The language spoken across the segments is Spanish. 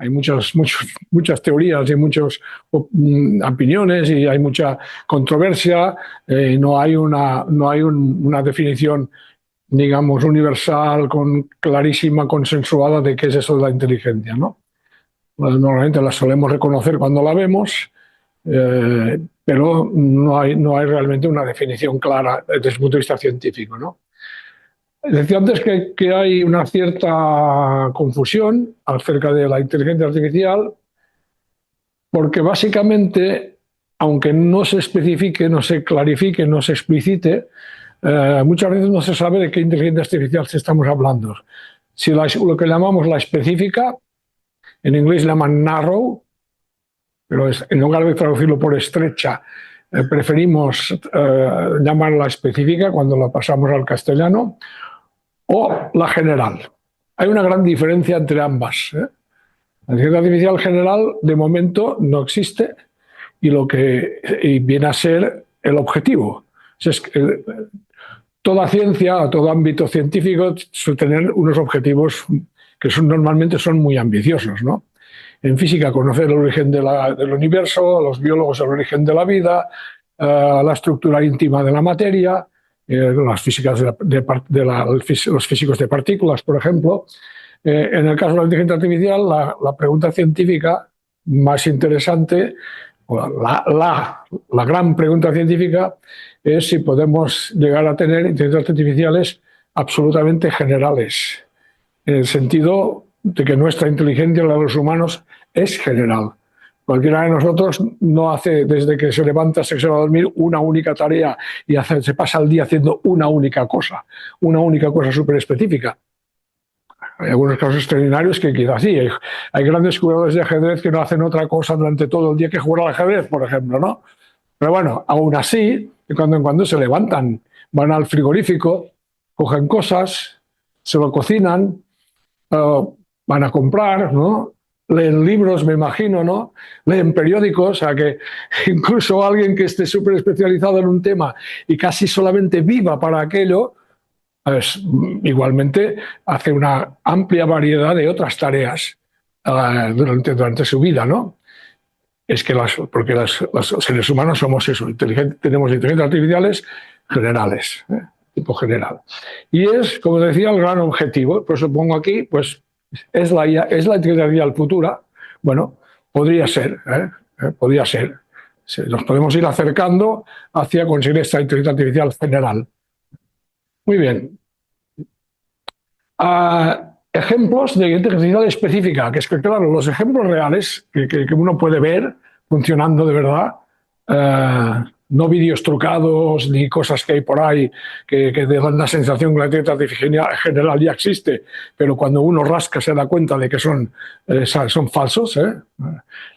Hay muchas teorías y muchas opiniones y hay mucha controversia. No hay una definición, digamos, universal, clarísima, consensuada de qué es eso de la inteligencia, ¿no? Bueno, normalmente la solemos reconocer cuando la vemos, pero no hay realmente una definición clara desde el punto de vista científico, ¿no? Decía antes que hay una cierta confusión acerca de la inteligencia artificial, porque básicamente, aunque no se especifique, no se clarifique, no se explicite, muchas veces no se sabe de qué inteligencia artificial estamos hablando. Si lo que llamamos la específica, en inglés le llaman narrow, pero en lugar de traducirlo por estrecha, preferimos llamarla específica cuando la pasamos al castellano, o la general. Hay una gran diferencia entre ambas. La inteligencia artificial general, de momento, no existe y viene a ser el objetivo. Es que, toda ciencia, todo ámbito científico, suele tener unos objetivos que normalmente son muy ambiciosos, ¿no? En física, conocer el origen del universo, los biólogos el origen de la vida, la estructura íntima de la materia, los físicos de partículas, por ejemplo. En el caso de la inteligencia artificial, la pregunta científica más interesante, la gran pregunta científica, es si podemos llegar a tener inteligencias artificiales absolutamente generales, en el sentido de que nuestra inteligencia, la de los humanos, es general. Cualquiera de nosotros no hace, desde que se levanta, se va a dormir, una única tarea y se pasa el día haciendo una única cosa súper específica. Hay algunos casos extraordinarios que quizás sí. Hay grandes jugadores de ajedrez que no hacen otra cosa durante todo el día que jugar al ajedrez, por ejemplo, ¿no? Pero bueno, aún así, de cuando en cuando se levantan, van al frigorífico, cogen cosas, se lo cocinan, van a comprar, ¿no? Leen libros, me imagino, ¿no? Leen periódicos, o sea que incluso alguien que esté súper especializado en un tema y casi solamente viva para aquello, pues, igualmente hace una amplia variedad de otras tareas durante su vida, ¿no? Es que porque los seres humanos somos eso, tenemos inteligencias artificiales generales, tipo general. Y es, como decía, el gran objetivo. Por eso pongo aquí, pues, ¿es la inteligencia artificial futura? Bueno, podría ser, podría ser. Nos podemos ir acercando hacia conseguir esta inteligencia artificial general. Muy bien. Ejemplos de inteligencia artificial específica, que es que, claro, los ejemplos reales que uno puede ver funcionando de verdad, no vídeos trucados ni cosas que hay por ahí que dan la sensación que la inteligencia artificial general ya existe, pero cuando uno rasca se da cuenta de que son falsos.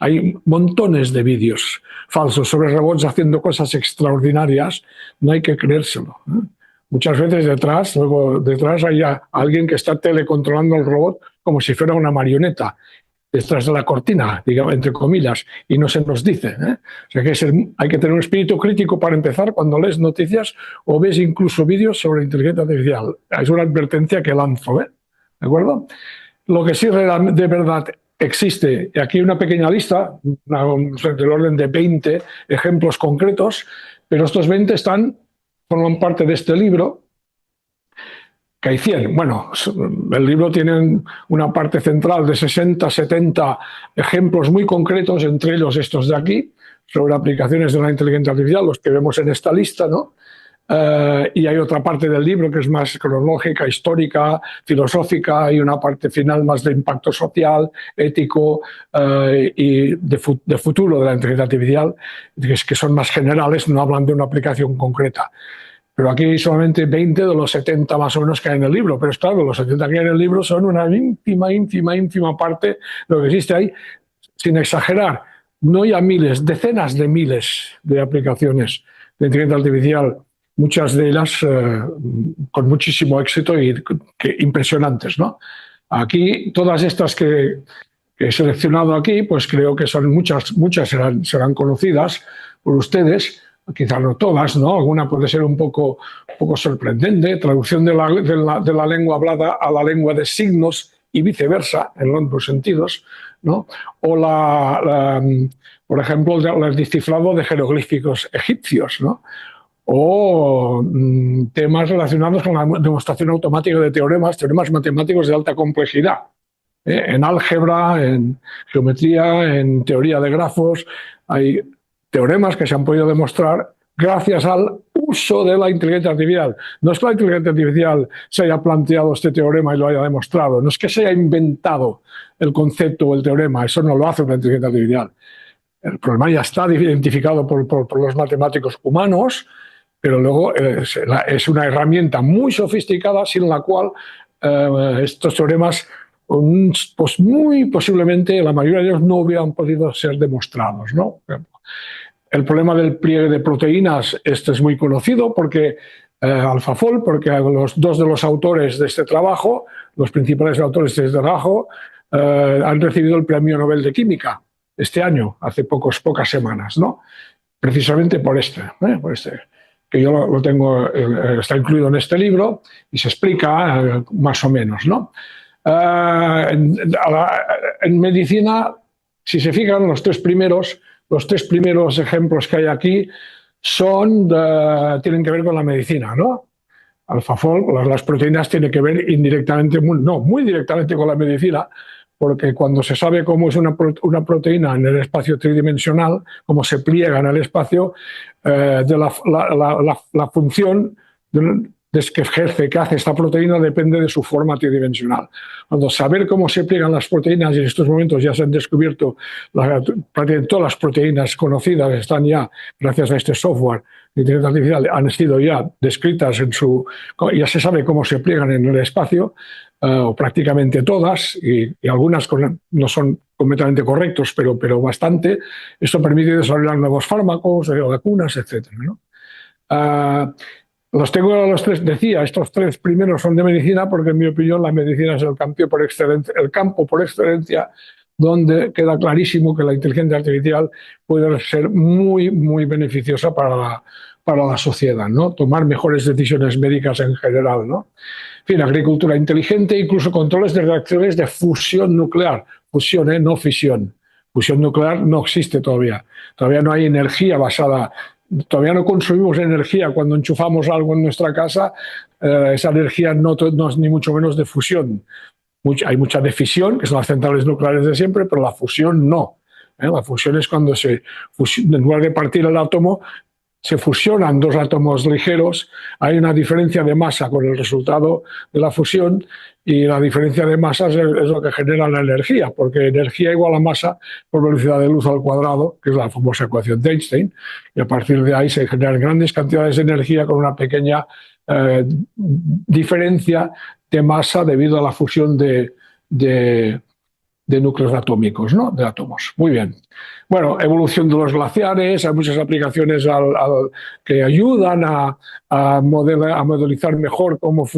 Hay montones de vídeos falsos sobre robots haciendo cosas extraordinarias, no hay que creérselo. Muchas veces detrás hay alguien que está telecontrolando el robot como si fuera una marioneta, detrás de la cortina, digamos, entre comillas, y no se nos dice. O sea que hay que tener un espíritu crítico para empezar cuando lees noticias o ves incluso vídeos sobre inteligencia artificial. Es una advertencia que lanzo, ¿de acuerdo? Lo que sí de verdad existe, y aquí una pequeña lista, del orden de 20 ejemplos concretos, pero estos 20 forman parte de este libro, que hay 100. Bueno, el libro tiene una parte central de 60, 70 ejemplos muy concretos, entre ellos estos de aquí, sobre aplicaciones de la inteligencia artificial, los que vemos en esta lista, ¿no? Y hay otra parte del libro que es más cronológica, histórica, filosófica, y una parte final más de impacto social, ético y de futuro de la inteligencia artificial, que son más generales, no hablan de una aplicación concreta. Pero aquí hay solamente 20 de los 70 más o menos que hay en el libro. Pero es claro, los 70 que hay en el libro son una ínfima parte de lo que existe ahí, sin exagerar. No hay miles, decenas de miles de aplicaciones de inteligencia artificial, muchas de ellas con muchísimo éxito y impresionantes, ¿no? Aquí, todas estas que he seleccionado aquí, pues creo que son muchas serán conocidas por ustedes. Quizás no todas, ¿no? Alguna puede ser un poco sorprendente. Traducción de la lengua hablada a la lengua de signos y viceversa, en ambos sentidos, ¿no? O, por ejemplo, el descifrado de jeroglíficos egipcios, ¿no? O temas relacionados con la demostración automática de teoremas matemáticos de alta complejidad, en álgebra, en geometría, en teoría de grafos. Hay teoremas que se han podido demostrar gracias al uso de la inteligencia artificial. No es que la inteligencia artificial se haya planteado este teorema y lo haya demostrado, no es que se haya inventado el concepto o el teorema, eso no lo hace una inteligencia artificial. El problema ya está identificado por los matemáticos humanos, pero luego es una herramienta muy sofisticada sin la cual estos teoremas, pues muy posiblemente la mayoría de ellos no hubieran podido ser demostrados, ¿no? El problema del pliegue de proteínas, este es muy conocido porque AlphaFold, porque los dos de los autores de este trabajo, los principales autores de este trabajo, han recibido el Premio Nobel de Química este año, hace pocas semanas, ¿no? Precisamente por este, que yo lo tengo, está incluido en este libro y se explica más o menos, ¿no? En medicina, si se fijan, los tres primeros ejemplos que hay aquí tienen que ver con la medicina, ¿no? AlphaFold, las proteínas tienen que ver indirectamente, muy directamente con la medicina, porque cuando se sabe cómo es una proteína en el espacio tridimensional, cómo se pliega en el espacio, de la función que ejerce, que hace esta proteína, depende de su forma tridimensional. Cuando saber cómo se pliegan las proteínas, y en estos momentos ya se han descubierto prácticamente todas las proteínas conocidas, están ya, gracias a este software de inteligencia artificial, han sido ya descritas ya se sabe cómo se pliegan en el espacio, o prácticamente todas, y algunas no son completamente correctos, pero bastante. Esto permite desarrollar nuevos fármacos, vacunas, etc., ¿no? Los tengo los tres, decía, estos tres primeros son de medicina, porque en mi opinión la medicina es el campo por excelencia donde queda clarísimo que la inteligencia artificial puede ser muy, muy beneficiosa para la sociedad, ¿no? Tomar mejores decisiones médicas en general, ¿no? En fin, agricultura inteligente, incluso controles de reacciones de fusión nuclear. Fusión, no fisión. Fusión nuclear no existe todavía. Todavía no hay energía basada. Todavía no consumimos energía cuando enchufamos algo en nuestra casa. Esa energía no es ni mucho menos de fusión. Hay mucha de fisión, que son las centrales nucleares de siempre, pero la fusión no. La fusión es cuando en lugar de partir el átomo, se fusionan dos átomos ligeros, hay una diferencia de masa con el resultado de la fusión, y la diferencia de masas es lo que genera la energía, porque energía igual a masa por velocidad de luz al cuadrado, que es la famosa ecuación de Einstein, y a partir de ahí se generan grandes cantidades de energía con una pequeña diferencia de masa debido a la fusión de núcleos atómicos, ¿no? De átomos. Muy bien. Bueno, evolución de los glaciares, hay muchas aplicaciones que ayudan a modelizar mejor cómo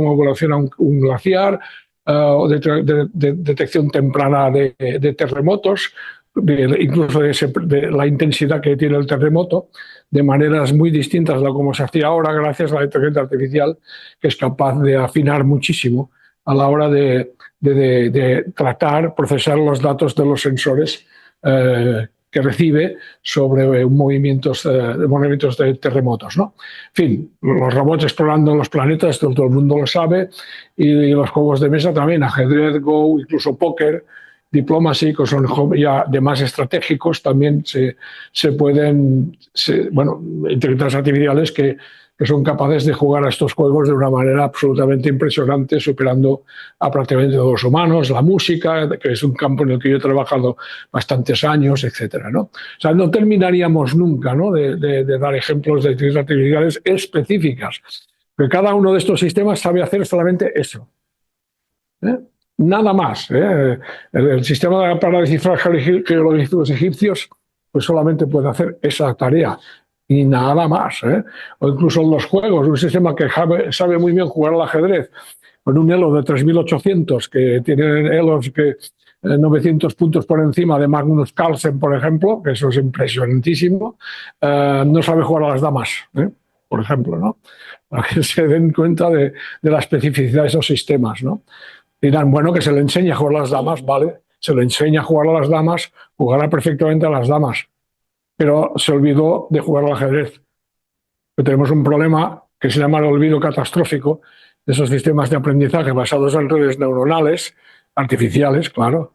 evoluciona un glaciar, o detección temprana de terremotos, incluso de la intensidad que tiene el terremoto, de maneras muy distintas a como se hacía ahora, gracias a la inteligencia artificial, que es capaz de afinar muchísimo a la hora de procesar los datos de los sensores que recibe sobre movimientos de terremotos, ¿no? En fin, los robots explorando los planetas, todo el mundo lo sabe, y los juegos de mesa también, ajedrez, Go, incluso póker, Diplomacy, que son ya de más estratégicos, también se pueden, inteligencias artificiales que son capaces de jugar a estos juegos de una manera absolutamente impresionante, superando a prácticamente todos los humanos, la música, que es un campo en el que yo he trabajado bastantes años, etcétera, ¿no? O sea, no terminaríamos nunca, ¿no?, de dar ejemplos de inteligencias artificiales específicas, pero cada uno de estos sistemas sabe hacer solamente eso. Nada más. El sistema para descifrar jeroglíficos egipcios pues solamente puede hacer esa tarea y nada más. O incluso en los juegos, un sistema que sabe muy bien jugar al ajedrez con un elo de 3800, que tiene elos que 900 puntos por encima de Magnus Carlsen, por ejemplo, que eso es impresionantísimo, no sabe jugar a las damas, por ejemplo, ¿no? Para que se den cuenta de la especificidad de esos sistemas, ¿no? Dirán, bueno, que se le enseña a jugar a las damas, vale, se le enseña a jugar a las damas, jugará perfectamente a las damas, pero se olvidó de jugar al ajedrez. Pero tenemos un problema que se llama el olvido catastrófico de esos sistemas de aprendizaje basados en redes neuronales, artificiales, claro,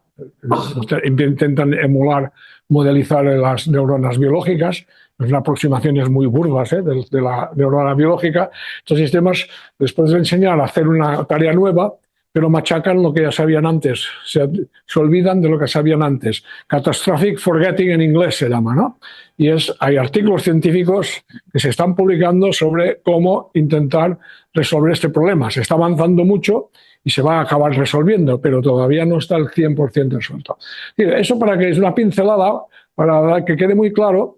intentan emular, modelizar las neuronas biológicas, son aproximaciones muy burdas de la neurona biológica. Estos sistemas, después de enseñar a hacer una tarea nueva, pero machacan lo que ya sabían antes, se olvidan de lo que sabían antes. Catastrophic forgetting en inglés se llama, ¿no? Y hay artículos científicos que se están publicando sobre cómo intentar resolver este problema. Se está avanzando mucho y se va a acabar resolviendo, pero todavía no está el 100% resuelto. Eso para que es una pincelada, para que quede muy claro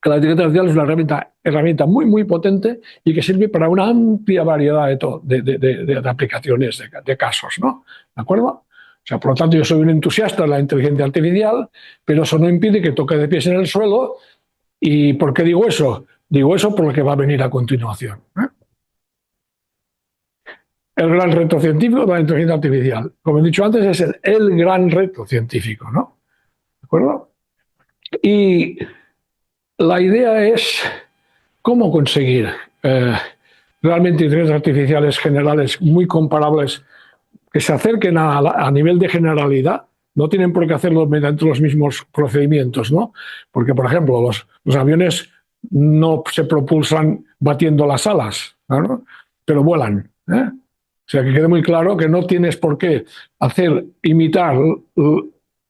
que la inteligencia artificial es una herramienta muy, muy potente y que sirve para una amplia variedad de aplicaciones, de casos, ¿no? ¿De acuerdo? O sea, por lo tanto, yo soy un entusiasta de la inteligencia artificial, pero eso no impide que toque de pies en el suelo. ¿Y por qué digo eso? Digo eso por lo que va a venir a continuación, ¿eh? El gran reto científico de la inteligencia artificial. Como he dicho antes, es el gran reto científico, ¿no? ¿De acuerdo? Y la idea es cómo conseguir realmente inteligencias artificiales generales muy comparables que se acerquen a nivel de generalidad. No tienen por qué hacerlo mediante los mismos procedimientos, ¿no? Porque, por ejemplo, los aviones no se propulsan batiendo las alas, ¿no? Pero vuelan, ¿eh? O sea, que quede muy claro que no tienes por qué imitar,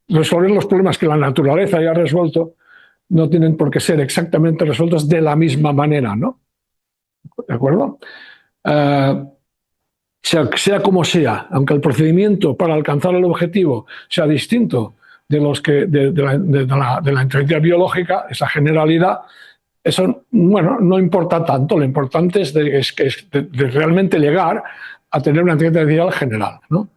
resolver los problemas que la naturaleza ya ha resuelto, no tienen por qué ser exactamente resueltos de la misma manera, ¿no? ¿De acuerdo? Sea como sea, aunque el procedimiento para alcanzar el objetivo sea distinto de los que de la inteligencia biológica, esa generalidad, eso, bueno, no importa tanto. Lo importante es de realmente llegar a tener una inteligencia artificial general, ¿no?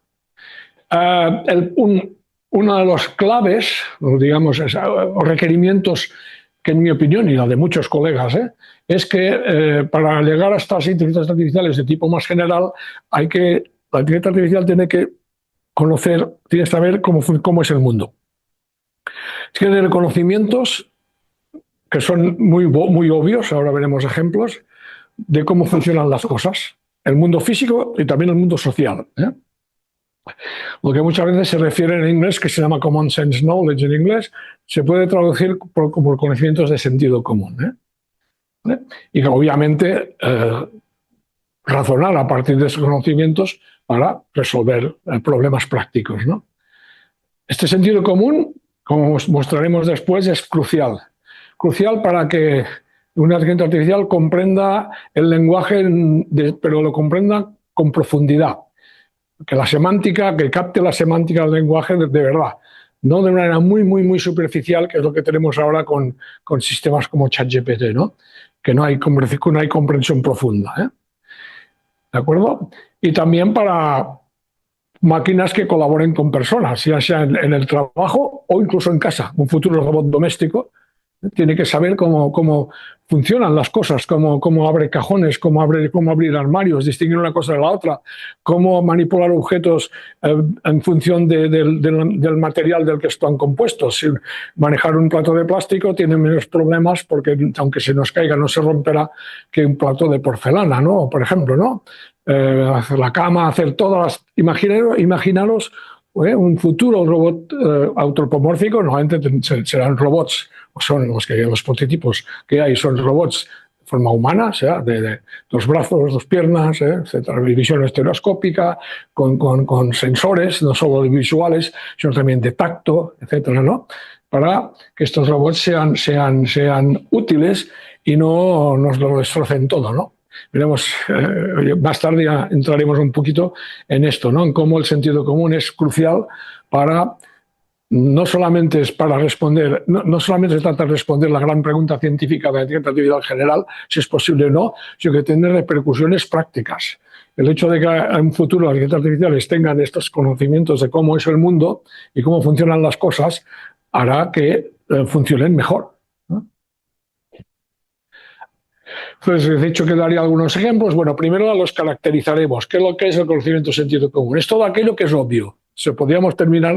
Uno de los claves, digamos, o requerimientos que, en mi opinión y la de muchos colegas, es que para llegar a estas inteligencias artificiales de tipo más general, la inteligencia artificial tiene que conocer, tiene que saber cómo es el mundo. Tiene reconocimientos que son muy, muy obvios, ahora veremos ejemplos, de cómo funcionan las cosas, el mundo físico y también el mundo social, ¿eh? Lo que muchas veces se refiere en inglés, que se llama common sense knowledge en inglés, se puede traducir por conocimientos de sentido común, ¿eh? ¿Vale? Y que obviamente razonar a partir de esos conocimientos para resolver problemas prácticos, ¿no? Este sentido común, como mostraremos después, es crucial. Crucial para que una inteligencia artificial comprenda el lenguaje, pero lo comprenda con profundidad. Que capte la semántica del lenguaje de verdad, no de una manera muy, muy, muy superficial, que es lo que tenemos ahora con sistemas como ChatGPT, ¿no? Que no hay comprensión profunda, ¿eh? ¿De acuerdo? Y también para máquinas que colaboren con personas, ya sea en el trabajo o incluso en casa. Un futuro robot doméstico tiene que saber cómo funcionan las cosas, cómo abre cajones, cómo abrir armarios, distinguir una cosa de la otra, cómo manipular objetos en función del material del que están compuestos. Si manejar un plato de plástico tiene menos problemas porque aunque se nos caiga no se romperá que un plato de porcelana, ¿no? Por ejemplo, ¿no? Hacer la cama, hacer todas las... Imaginaros un futuro robot antropomórfico, normalmente serán robots, o son los prototipos que hay, son robots de forma humana, o sea, de dos brazos, dos piernas, etcétera, visión estereoscópica, con sensores, no solo visuales, sino también de tacto, etcétera, ¿no? Para que estos robots sean útiles y no nos lo destrocen todo, ¿no? Veremos, más tarde ya entraremos un poquito en esto, ¿no? En cómo el sentido común es crucial para, no solamente es para responder, no solamente se trata de responder la gran pregunta científica de la inteligencia artificial general, si es posible o no, sino que tiene repercusiones prácticas. El hecho de que en un futuro las inteligencias artificiales tengan estos conocimientos de cómo es el mundo y cómo funcionan las cosas, hará que funcionen mejor, ¿no? Entonces, he dicho que daría algunos ejemplos. Bueno, primero los caracterizaremos. ¿Qué es lo que es el conocimiento de sentido común? Es todo aquello que es obvio. Podríamos terminar,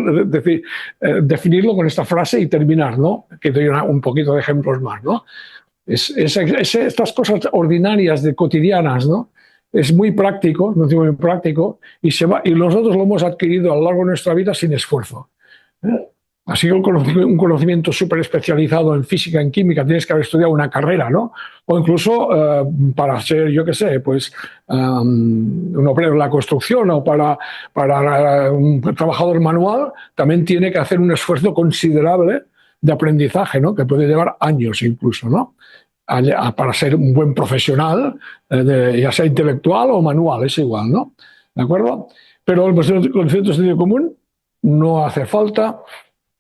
definirlo con esta frase y terminar, ¿no? Que doy un poquito de ejemplos más, ¿no? Estas cosas ordinarias, cotidianas, ¿no? Es muy práctico, no digo muy práctico, y nosotros lo hemos adquirido a lo largo de nuestra vida sin esfuerzo. Así que un conocimiento súper especializado en física, en química, tienes que haber estudiado una carrera, ¿no? O incluso para ser, yo qué sé, pues un obrero en la construcción o para un trabajador manual, también tiene que hacer un esfuerzo considerable de aprendizaje, ¿no? Que puede llevar años incluso, ¿no? Para ser un buen profesional, ya sea intelectual o manual, es igual, ¿no? ¿De acuerdo? Pero el concepto de sentido común no hace falta.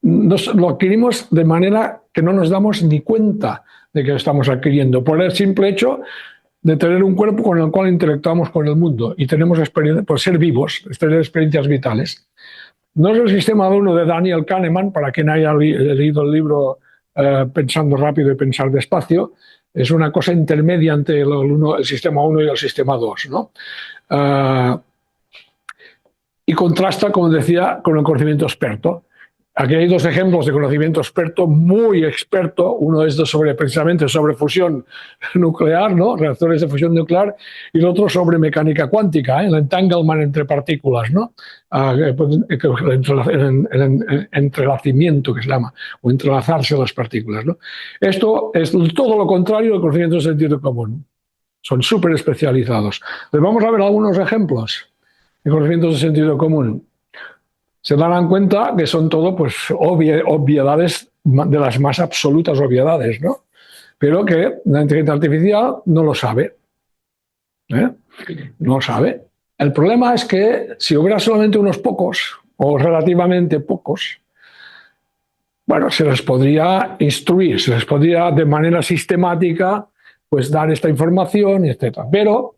Lo adquirimos de manera que no nos damos ni cuenta de que lo estamos adquiriendo, por el simple hecho de tener un cuerpo con el cual interactuamos con el mundo y tenemos experiencia, por ser vivos, tener experiencias vitales. No es el sistema 1 de Daniel Kahneman, para quien haya leído el libro Pensando rápido y pensar despacio, es una cosa intermedia entre el sistema 1 y el sistema 2, ¿no? Y contrasta, como decía, con el conocimiento experto. Aquí hay dos ejemplos de conocimiento experto, muy experto. Uno es precisamente sobre fusión nuclear, ¿no? Reactores de fusión nuclear, y el otro sobre mecánica cuántica, el entanglement entre partículas, ¿no? El entrelazamiento, que se llama, o entrelazarse las partículas, ¿no? Esto es todo lo contrario del conocimiento de sentido común. Son súper especializados. Les vamos a ver algunos ejemplos de conocimientos de sentido común. Se darán cuenta que son todo pues, obviedades de las más absolutas obviedades, ¿no? Pero que la inteligencia artificial no lo sabe. No lo sabe. El problema es que si hubiera solamente unos pocos, o relativamente pocos, bueno, se les podría instruir, se les podría de manera sistemática pues, dar esta información, etc. Pero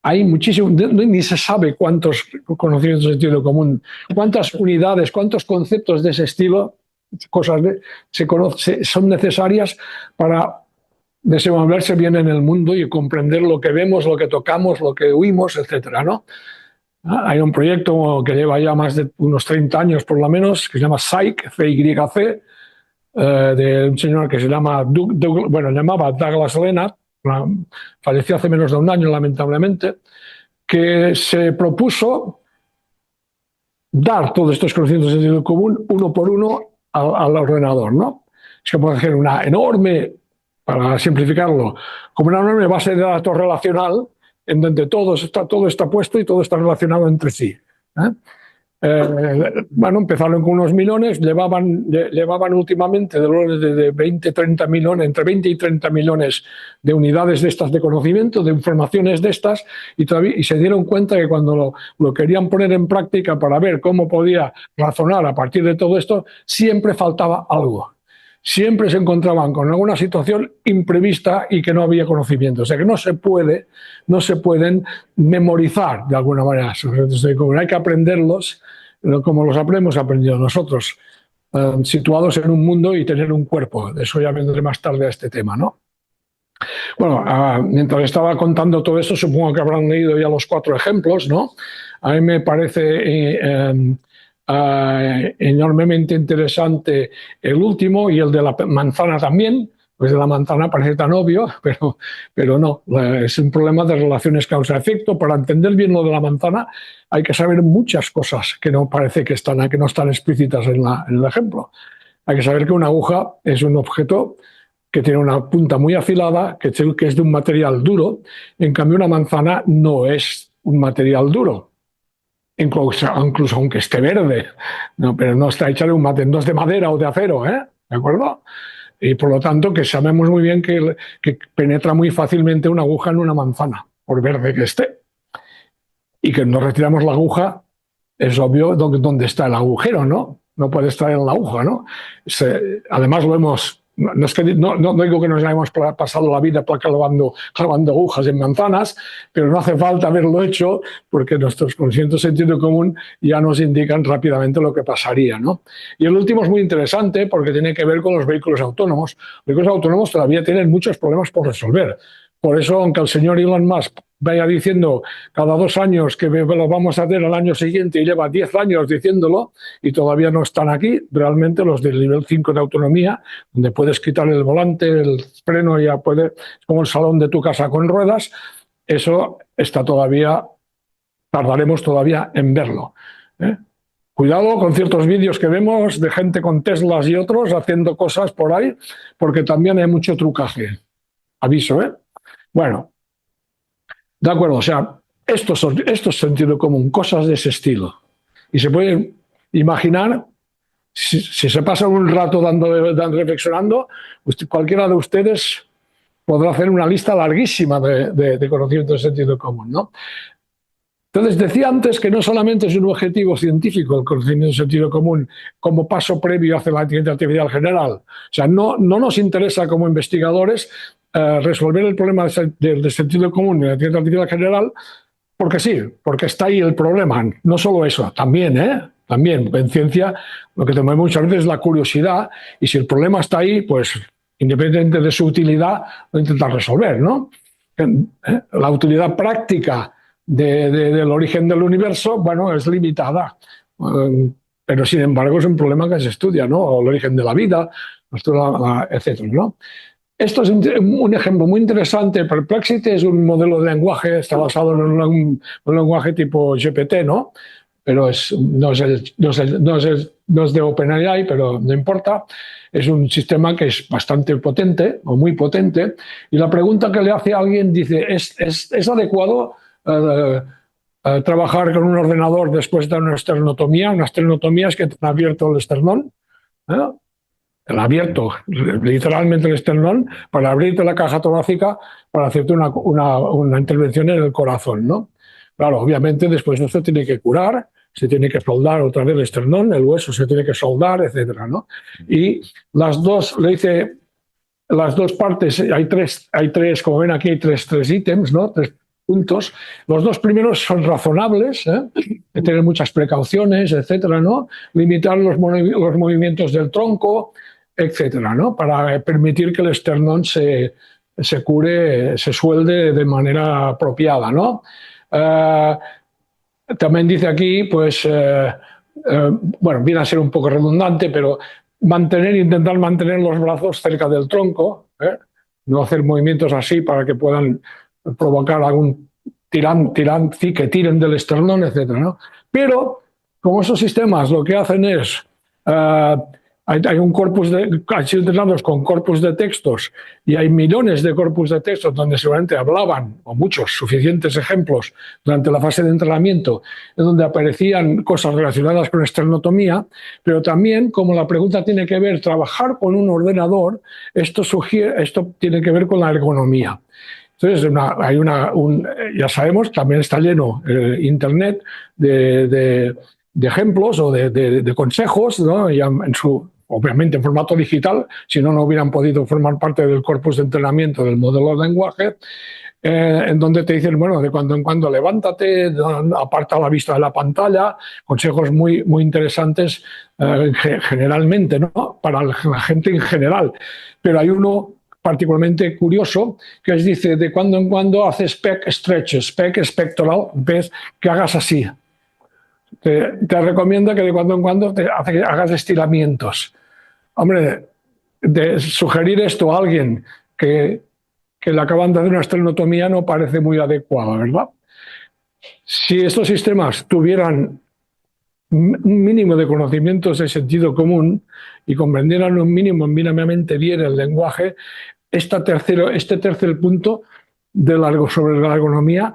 hay muchísimo, ni se sabe cuántos conocimientos de sentido común, cuántas unidades, cuántos conceptos de ese estilo, cosas son necesarias para desenvolverse bien en el mundo y comprender lo que vemos, lo que tocamos, lo que oímos, etcétera, ¿no? Hay un proyecto que lleva ya más de unos 30 años por lo menos, que se llama CYC, C-Y-C, de un señor que se llamaba Douglas Lennart, falleció hace menos de un año, lamentablemente, que se propuso dar todos estos conocimientos de sentido común uno por uno al ordenador, ¿no? Es que puede hacer una enorme, para simplificarlo, como una enorme base de datos relacional en donde todo está puesto y todo está relacionado entre sí. Bueno, empezaron con unos millones, llevaban últimamente del orden de 20, 30 millones, entre 20 y 30 millones de unidades de estas de conocimiento, de informaciones de estas, y se dieron cuenta que cuando lo querían poner en práctica para ver cómo podía razonar a partir de todo esto, siempre faltaba algo. Siempre se encontraban con alguna situación imprevista y que no había conocimiento. O sea que no se pueden memorizar de alguna manera. Hay que aprenderlos como los hemos aprendido nosotros, situados en un mundo y tener un cuerpo. De eso ya vendré más tarde a este tema, ¿no? Bueno, mientras estaba contando todo esto, supongo que habrán leído ya los 4 ejemplos, ¿no? A mí me parece enormemente interesante el último y el de la manzana también. Pues de la manzana parece tan obvio, pero no, es un problema de relaciones causa-efecto. Para entender bien lo de la manzana hay que saber muchas cosas que no parece que no están explícitas en el ejemplo. Hay que saber que una aguja es un objeto que tiene una punta muy afilada, que es de un material duro. En cambio, una manzana no es un material duro. Incluso aunque esté verde, no, pero no está hecha de no es de madera o de acero, ¿de acuerdo? Y por lo tanto que sabemos muy bien que penetra muy fácilmente una aguja en una manzana, por verde que esté. Y que nos retiramos la aguja, es obvio dónde está el agujero, ¿no? No puede estar en la aguja, ¿no? Además lo hemos... No digo que nos hayamos pasado la vida clavando agujas en manzanas, pero no hace falta haberlo hecho porque nuestros conocimientos de sentido común ya nos indican rápidamente lo que pasaría, ¿no? Y el último es muy interesante porque tiene que ver con los vehículos autónomos. Los vehículos autónomos todavía tienen muchos problemas por resolver. Por eso, aunque el señor Elon Musk vaya diciendo cada 2 años que lo vamos a hacer al año siguiente y lleva 10 años diciéndolo y todavía no están aquí, realmente los del nivel 5 de autonomía, donde puedes quitar el volante, el freno, ya puedes, como el salón de tu casa con ruedas, eso está todavía, tardaremos todavía en verlo. Cuidado con ciertos vídeos que vemos de gente con Teslas y otros haciendo cosas por ahí, porque también hay mucho trucaje. Aviso, ¿eh? Bueno, de acuerdo, o sea, esto es sentido común, cosas de ese estilo. Y se puede imaginar, si se pasa un rato reflexionando, cualquiera de ustedes podrá hacer una lista larguísima de conocimientos de sentido común, ¿no? Entonces, decía antes que no solamente es un objetivo científico el conocimiento de sentido común como paso previo hacia la inteligencia artificial general. O sea, no nos interesa como investigadores resolver el problema del sentido común de la inteligencia artificial general porque sí, porque está ahí el problema. No solo eso, también, también en ciencia lo que tenemos muchas veces es la curiosidad y si el problema está ahí, pues independientemente de su utilidad, lo intentar resolver, ¿no? La utilidad práctica del origen del universo, bueno, es limitada. Pero sin embargo es un problema que se estudia, ¿no? El origen de la vida, etcétera, ¿no? Esto es un ejemplo muy interesante. Perplexity es un modelo de lenguaje, está basado en un lenguaje tipo GPT, ¿no? Pero no es de OpenAI, pero no importa. Es un sistema que es bastante potente o muy potente. Y la pregunta que le hace a alguien dice, ¿es adecuado trabajar con un ordenador después de una esternotomía? Una esternotomía es que te han abierto el esternón, ¿eh? El abierto, literalmente el esternón, para abrirte la caja torácica para hacerte una intervención en el corazón, ¿no? Claro, obviamente después no se tiene que curar, se tiene que soldar otra vez el esternón, el hueso se tiene que soldar, etcétera, ¿no? Y las dos, le dice, las dos partes, hay tres, como ven aquí, hay tres ítems, ¿no? 3 puntos. Los 2 primeros son razonables, de tener muchas precauciones, etcétera, ¿no? Limitar los movimientos del tronco, etcétera, ¿no? Para permitir que el esternón se cure, se suelde de manera apropiada, ¿no? También dice aquí, pues, bueno, viene a ser un poco redundante, pero intentar mantener los brazos cerca del tronco, no hacer movimientos así para que puedan provocar algún que tiren del esternón, etcétera, ¿no? Pero, como esos sistemas lo que hacen es hay un corpus han sido entrenados con corpus de textos y hay millones de corpus de textos donde seguramente hablaban, o muchos, suficientes ejemplos durante la fase de entrenamiento, en donde aparecían cosas relacionadas con esternotomía, pero también, como la pregunta tiene que ver trabajar con un ordenador, esto tiene que ver con la ergonomía. Entonces, ya sabemos, también está lleno Internet de ejemplos o de consejos, ¿no? Ya obviamente en formato digital, si no, no hubieran podido formar parte del corpus de entrenamiento del modelo de lenguaje, en donde te dicen, bueno, de cuando en cuando levántate, aparta la vista de la pantalla, consejos muy, muy interesantes generalmente, ¿no? Para la gente en general. Pero hay uno particularmente curioso, que dice, de cuando en cuando haces pec stretches, pec es pectoral, ves que hagas así. Te recomienda que de cuando en cuando hagas estiramientos. Hombre, de sugerir esto a alguien que le acaban de hacer una esternotomía no parece muy adecuado, ¿verdad? Si estos sistemas tuvieran un mínimo de conocimientos de sentido común y comprendieran un mínimo mínimamente bien el lenguaje, este tercer punto sobre la ergonomía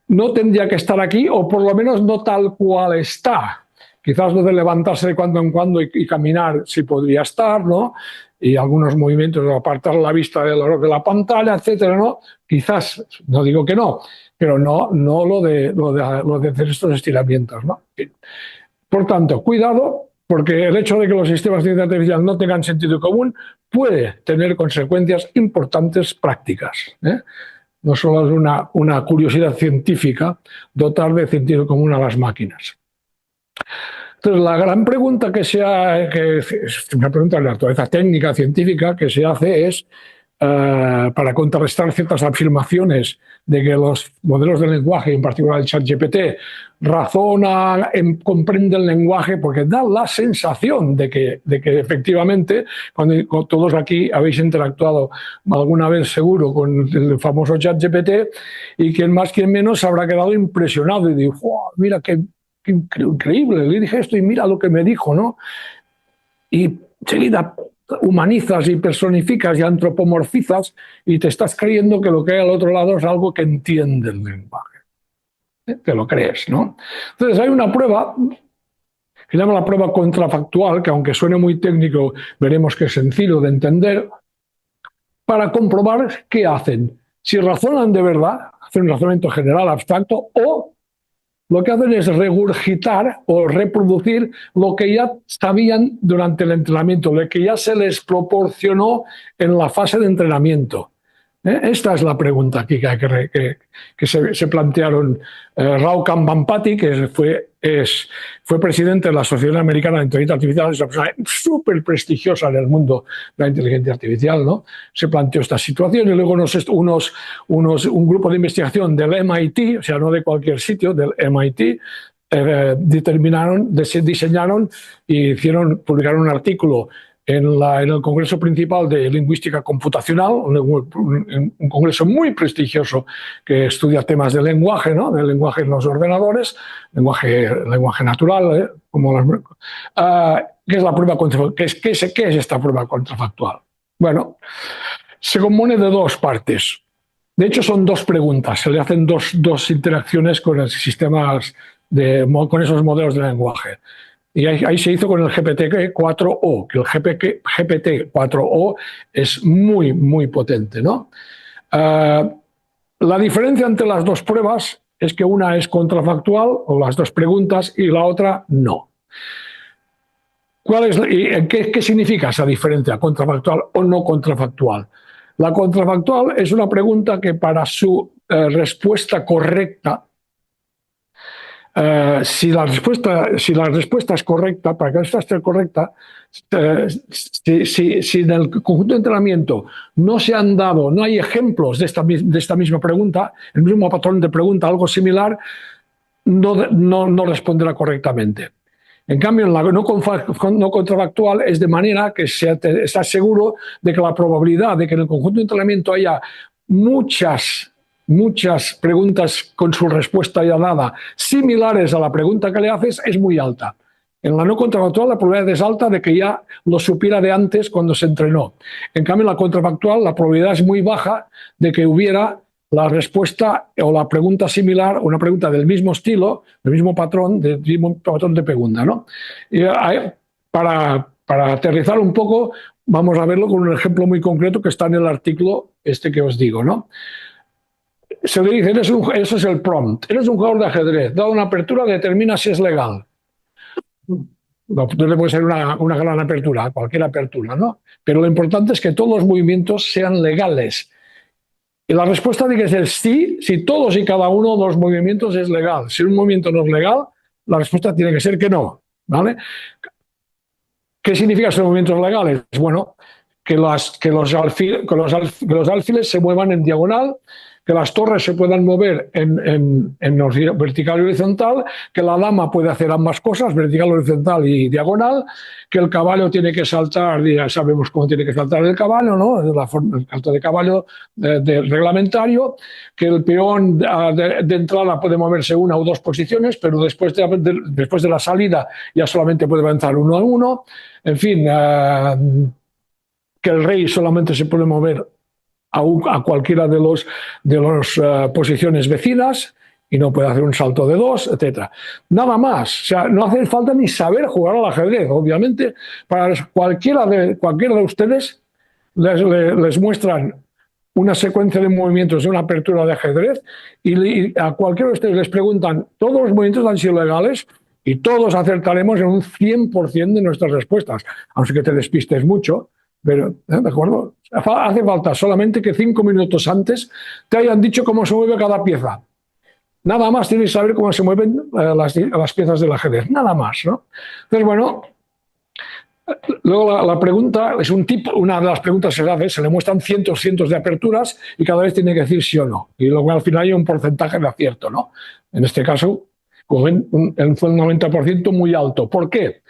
no tendría que estar aquí, o por lo menos no tal cual está. Quizás lo de levantarse de cuando en cuando y caminar sí podría estar, ¿no? Y algunos movimientos de apartar la vista de la pantalla, etcétera, ¿no? Quizás, no digo que no, pero no lo de hacer estos estiramientos, ¿no? Por tanto, cuidado, porque el hecho de que los sistemas de inteligencia artificial no tengan sentido común puede tener consecuencias importantes prácticas, ¿eh? No solo es una curiosidad científica dotar de sentido común a las máquinas. Entonces, la gran pregunta que es una pregunta de naturaleza técnica, científica, que se hace es para contrarrestar ciertas afirmaciones de que los modelos de lenguaje, en particular el ChatGPT, razona, comprende el lenguaje, porque da la sensación de que efectivamente, cuando todos aquí habéis interactuado alguna vez seguro con el famoso ChatGPT, y quien más, quien menos, habrá quedado impresionado y dijo, wow, mira qué increíble, le dije esto y mira lo que me dijo, ¿no? Y enseguida humanizas y personificas y antropomorfizas y te estás creyendo que lo que hay al otro lado es algo que entiende el lenguaje. Te lo crees, ¿no? Entonces hay una prueba que se llama la prueba contrafactual, que aunque suene muy técnico, veremos que es sencillo de entender, para comprobar qué hacen. Si razonan de verdad, hacen un razonamiento general abstracto, o lo que hacen es regurgitar o reproducir lo que ya sabían durante el entrenamiento, lo que ya se les proporcionó en la fase de entrenamiento. Esta es la pregunta aquí que se plantearon. Rao Kambhampati, que fue presidente de la Sociedad Americana de Inteligencia Artificial, es una persona súper prestigiosa en el mundo de la inteligencia artificial, ¿no? Se planteó esta situación y luego un grupo de investigación del MIT, o sea, no de cualquier sitio, del MIT, diseñaron y publicaron un artículo en el Congreso Principal de Lingüística Computacional, un congreso muy prestigioso que estudia temas de lenguaje, ¿no? Del lenguaje en los ordenadores, lenguaje natural, ¿qué es la prueba contrafactual? ¿Qué es esta prueba contrafactual? Bueno, se compone de dos partes. De hecho, son dos preguntas. Se le hacen dos interacciones con el sistemas con esos modelos de lenguaje. Y ahí se hizo con el GPT-4o, que el GPT-4o es muy, muy potente, ¿no? La diferencia entre las dos pruebas es que una es contrafactual, o las dos preguntas, y la otra no. ¿Qué significa esa diferencia, contrafactual o no contrafactual? La contrafactual es una pregunta que para su respuesta correcta, si la respuesta es correcta, para que la respuesta esté correcta, si en el conjunto de entrenamiento no hay ejemplos de esta misma pregunta, el mismo patrón de pregunta, algo similar, no responderá correctamente. En cambio, en la no contrafactual es de manera que está seguro de que la probabilidad de que en el conjunto de entrenamiento haya muchas preguntas con su respuesta ya dada similares a la pregunta que le haces es muy alta. En la no contrafactual la probabilidad es alta de que ya lo supiera de antes cuando se entrenó. En cambio, en la contrafactual la probabilidad es muy baja de que hubiera la respuesta o la pregunta similar, una pregunta del mismo estilo, del mismo patrón de pregunta, ¿no? Y para aterrizar un poco, vamos a verlo con un ejemplo muy concreto que está en el artículo que os digo, ¿no? Se le dice, eso es el prompt, eres un jugador de ajedrez, dado una apertura determina si es legal. No puede ser una gran apertura, cualquier apertura, ¿no? Pero lo importante es que todos los movimientos sean legales. Y la respuesta tiene que ser sí, si todos y cada uno de los movimientos es legal. Si un movimiento no es legal, la respuesta tiene que ser que no, ¿vale? ¿Qué significa esos movimientos legales? Bueno, que los alfiles se muevan en diagonal, que las torres se puedan mover en vertical y horizontal, que la dama puede hacer ambas cosas, vertical, horizontal y diagonal, que el caballo tiene que saltar, ya sabemos cómo tiene que saltar el caballo, ¿no? El salto de caballo reglamentario, que el peón de entrada puede moverse una o dos posiciones, pero después de la salida ya solamente puede avanzar uno a uno. En fin, que el rey solamente se puede mover a cualquiera de las posiciones vecinas y no puede hacer un salto de dos, etc. Nada más. O sea, no hace falta ni saber jugar al ajedrez. Obviamente, para cualquiera de ustedes les muestran una secuencia de movimientos de una apertura de ajedrez y a cualquiera de ustedes les preguntan, ¿todos los movimientos han sido legales? Y todos acertaremos en un 100% de nuestras respuestas, aunque te despistes mucho. Pero, ¿de acuerdo? Hace falta solamente que 5 minutos antes te hayan dicho cómo se mueve cada pieza. Nada más tienes que saber cómo se mueven las piezas del ajedrez. Nada más, ¿no? Entonces, bueno, Luego la pregunta es una de las preguntas se hace, se le muestran cientos de aperturas y cada vez tiene que decir sí o no. Y luego al final hay un porcentaje de acierto, ¿no? En este caso, como ven, fue el 90% muy alto. ¿Por qué?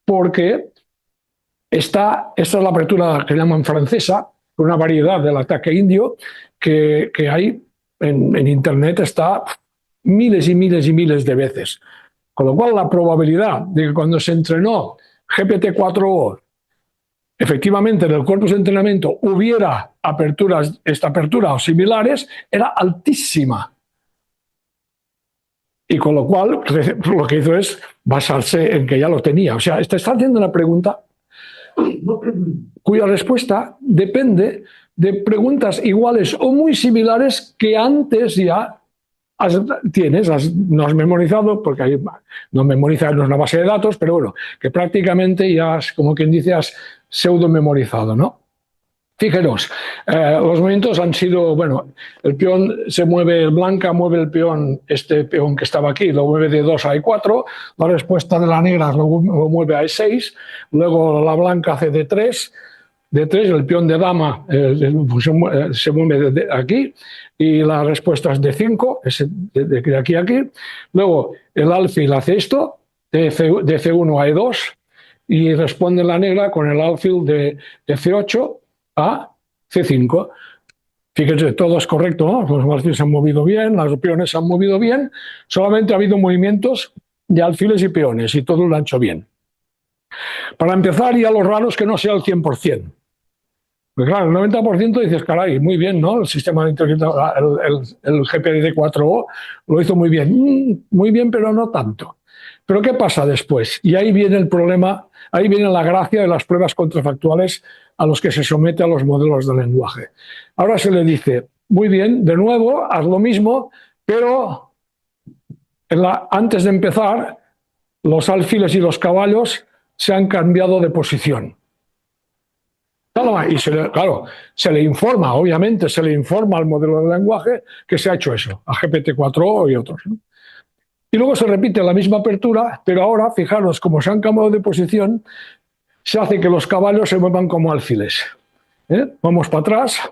Porque esta es la apertura que llaman francesa, una variedad del ataque indio que hay en Internet, está miles y miles y miles de veces. Con lo cual, la probabilidad de que cuando se entrenó GPT-4o, efectivamente en el corpus de entrenamiento hubiera esta apertura o similares, era altísima. Y con lo cual, lo que hizo es basarse en que ya lo tenía. O sea, está haciendo una pregunta cuya respuesta depende de preguntas iguales o muy similares que antes ya no has memorizado, porque ahí no memorizas, no es una base de datos, pero bueno, que prácticamente ya has, como quien dice, has pseudo memorizado, ¿no? Fíjenos, los movimientos han sido, bueno, el peón se mueve, blanca mueve el peón, este peón que estaba aquí, lo mueve de 2 a E4, la respuesta de la negra lo mueve a E6, luego la blanca hace D3, el peón de dama se mueve de aquí y la respuesta es D5, es de aquí a aquí. Luego el alfil hace esto, de C1 a E2 y responde la negra con el alfil de C8 a C5. Fíjense, todo es correcto, ¿no? Los alfiles se han movido bien, los peones se han movido bien, solamente ha habido movimientos de alfiles y peones y todo lo han hecho bien. Para empezar, ya lo raro es que no sea el 100%. Pues claro, el 90% dices, caray, muy bien, ¿no? El sistema de inteligencia, el GPT-4o lo hizo muy bien, pero no tanto. Pero ¿qué pasa después? Y ahí viene el problema, ahí viene la gracia de las pruebas contrafactuales a los que se somete a los modelos de lenguaje. Ahora se le dice, muy bien, de nuevo, haz lo mismo, pero antes de empezar, los alfiles y los caballos se han cambiado de posición. Y se le informa, obviamente, se le informa al modelo de lenguaje que se ha hecho eso, a GPT-4o y otros, ¿no? Y luego se repite la misma apertura, pero ahora, fijaros, como se han cambiado de posición, se hace que los caballos se muevan como alfiles. Vamos para atrás.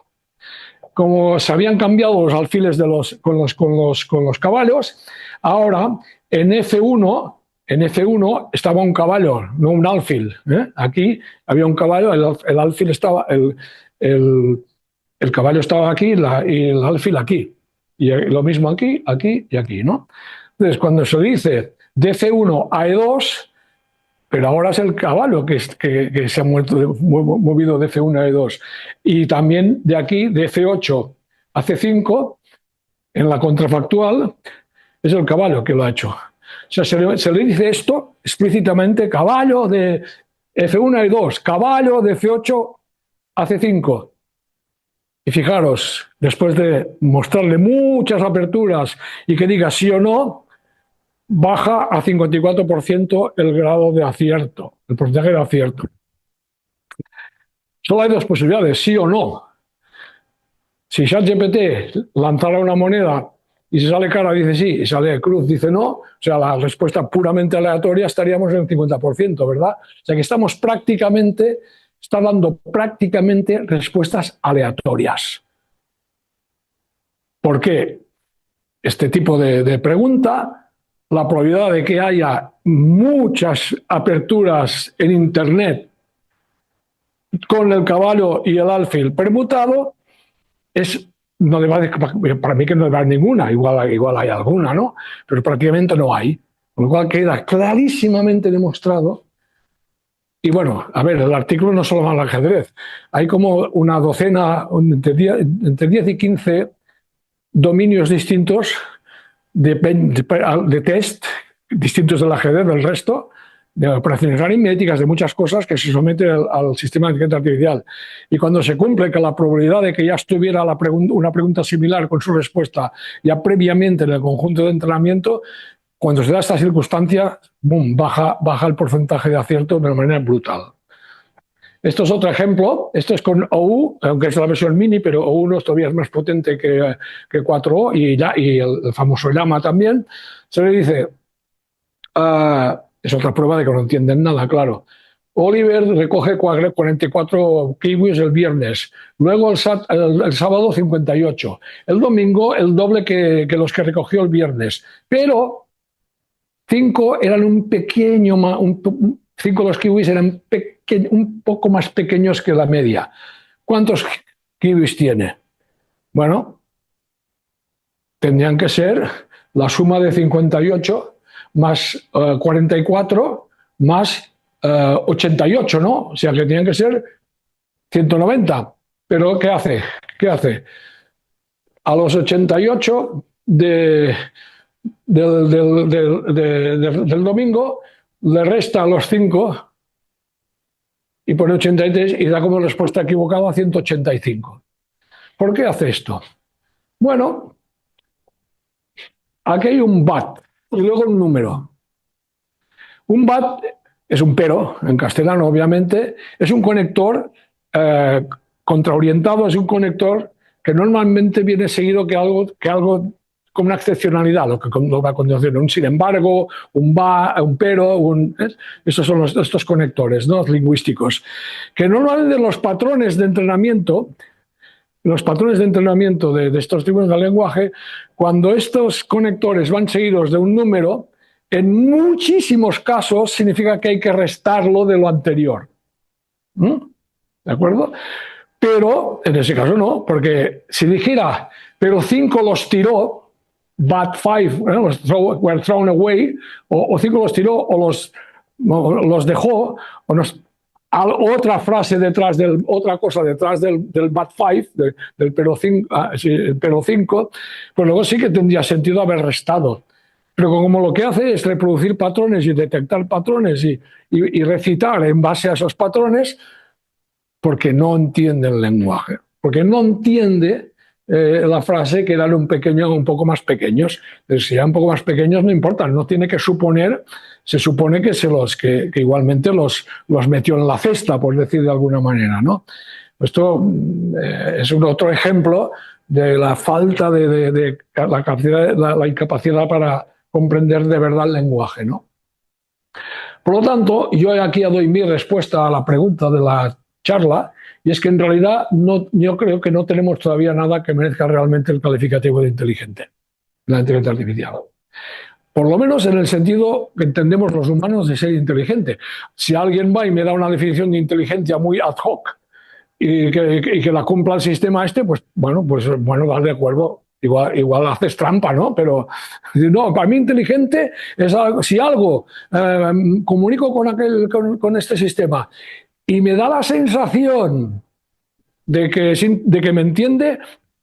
Como se habían cambiado los alfiles con los caballos, ahora en F1 estaba un caballo, no un alfil. Aquí había un caballo, el alfil estaba, el caballo estaba aquí y el alfil aquí. Y lo mismo aquí, aquí y aquí, ¿no? Entonces, cuando se dice de F1 a E2, pero ahora es el caballo que se ha movido de F1 a E2. Y también de aquí, de F8 a C5, en la contrafactual, es el caballo que lo ha hecho. O sea, se le dice esto explícitamente, caballo de F1 a E2, caballo de F8 a C5. Y fijaros, después de mostrarle muchas aperturas y que diga sí o no, baja a 54% el grado de acierto, el porcentaje de acierto. Solo hay dos posibilidades, sí o no. Si ChatGPT lanzara una moneda y si sale cara dice sí y sale cruz dice no, o sea, la respuesta puramente aleatoria estaríamos en el 50%, ¿verdad? O sea que está dando prácticamente respuestas aleatorias. ¿Por qué? Este tipo de pregunta, la probabilidad de que haya muchas aperturas en Internet con el caballo y el alfil permutado no para mí que no debe haber ninguna, igual hay alguna, ¿no? Pero prácticamente no hay. Con lo cual queda clarísimamente demostrado. Y bueno, a ver, el artículo no solo va al ajedrez. Hay como una docena, entre 10 y 15 dominios distintos de test, distintos del ajedrez, del resto, de operaciones aritméticas, de muchas cosas que se someten al sistema de inteligencia artificial. Y cuando se cumple que la probabilidad de que ya estuviera una pregunta similar con su respuesta ya previamente en el conjunto de entrenamiento, cuando se da esta circunstancia, boom, baja el porcentaje de acierto de una manera brutal. Esto es otro ejemplo, esto es con OU, aunque es la versión mini, pero OU todavía es más potente que 4O y el famoso llama también. Se le dice, es otra prueba de que no entienden nada, claro. Oliver recoge 44 kiwis el viernes, luego el sábado 58, el domingo el doble que los que recogió el viernes, pero 5 eran un pequeño, 5 de los kiwis eran un poco más pequeños que la media. ¿Cuántos kiwis tiene? Bueno, tendrían que ser la suma de 58 más 44 más 88, ¿no? O sea que tenían que ser 190. Pero ¿qué hace? ¿Qué hace? A los 88 del domingo le resta los 5 y pone 83 y da como respuesta equivocada a 185. ¿Por qué hace esto? Bueno, aquí hay un bat y luego un número. Un bat es un pero, en castellano obviamente, es un conector contraorientado, es un conector que normalmente viene seguido que algo con una excepcionalidad, lo que va a continuación, un sin embargo, un va, un pero, esos son estos conectores, ¿no?, lingüísticos, que normalmente los patrones de entrenamiento de estos tipos de lenguaje, cuando estos conectores van seguidos de un número, en muchísimos casos significa que hay que restarlo de lo anterior. ¿De acuerdo? Pero en ese caso no, porque si dijera, pero 5 los tiró, but 5 were thrown away, o 5 los tiró, o los dejó, o otra frase detrás otra cosa detrás del but 5, del pero 5, pues luego sí que tendría sentido haber restado. Pero como lo que hace es reproducir patrones y detectar patrones y recitar en base a esos patrones, porque no entiende el lenguaje, porque no entiende la frase que eran un poco más pequeños. Si eran un poco más pequeños no importa, no tiene que suponer, se supone que que igualmente los metió en la cesta, por decir de alguna manera, ¿no? Esto es un otro ejemplo de la falta de la capacidad, la incapacidad para comprender de verdad el lenguaje, ¿no? Por lo tanto, yo aquí doy mi respuesta a la pregunta de la charla, y es que en realidad yo creo que no tenemos todavía nada que merezca realmente el calificativo de inteligente, la inteligencia artificial. Por lo menos en el sentido que entendemos los humanos de ser inteligente. Si alguien va y me da una definición de inteligencia muy ad hoc y que la cumpla el sistema pues bueno, de acuerdo. Igual haces trampa, ¿no? Pero no, para mí inteligente es si algo comunico con este sistema y me da la sensación de que me entiende,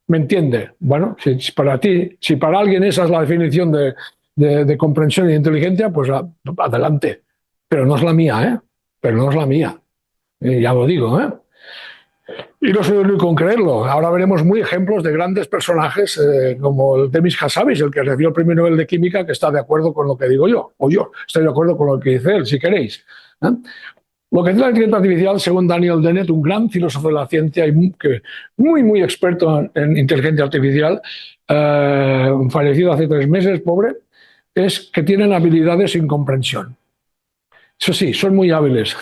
me entiende. Bueno, si para alguien esa es la definición de comprensión y de inteligencia, pues adelante. Pero no es la mía, ¿eh? Pero no es la mía. Ya lo digo, ¿eh? Y no soy el único en creerlo. Ahora veremos muy ejemplos de grandes personajes como el Demis Hassabis, el que recibió el premio Nobel de Química, que está de acuerdo con lo que digo yo, o yo estoy de acuerdo con lo que dice él, si queréis. Lo que es la inteligencia artificial, según Daniel Dennett, un gran filósofo de la ciencia y muy experto en inteligencia artificial, fallecido hace 3 meses, pobre, es que tienen habilidades sin comprensión. Eso sí, son muy hábiles,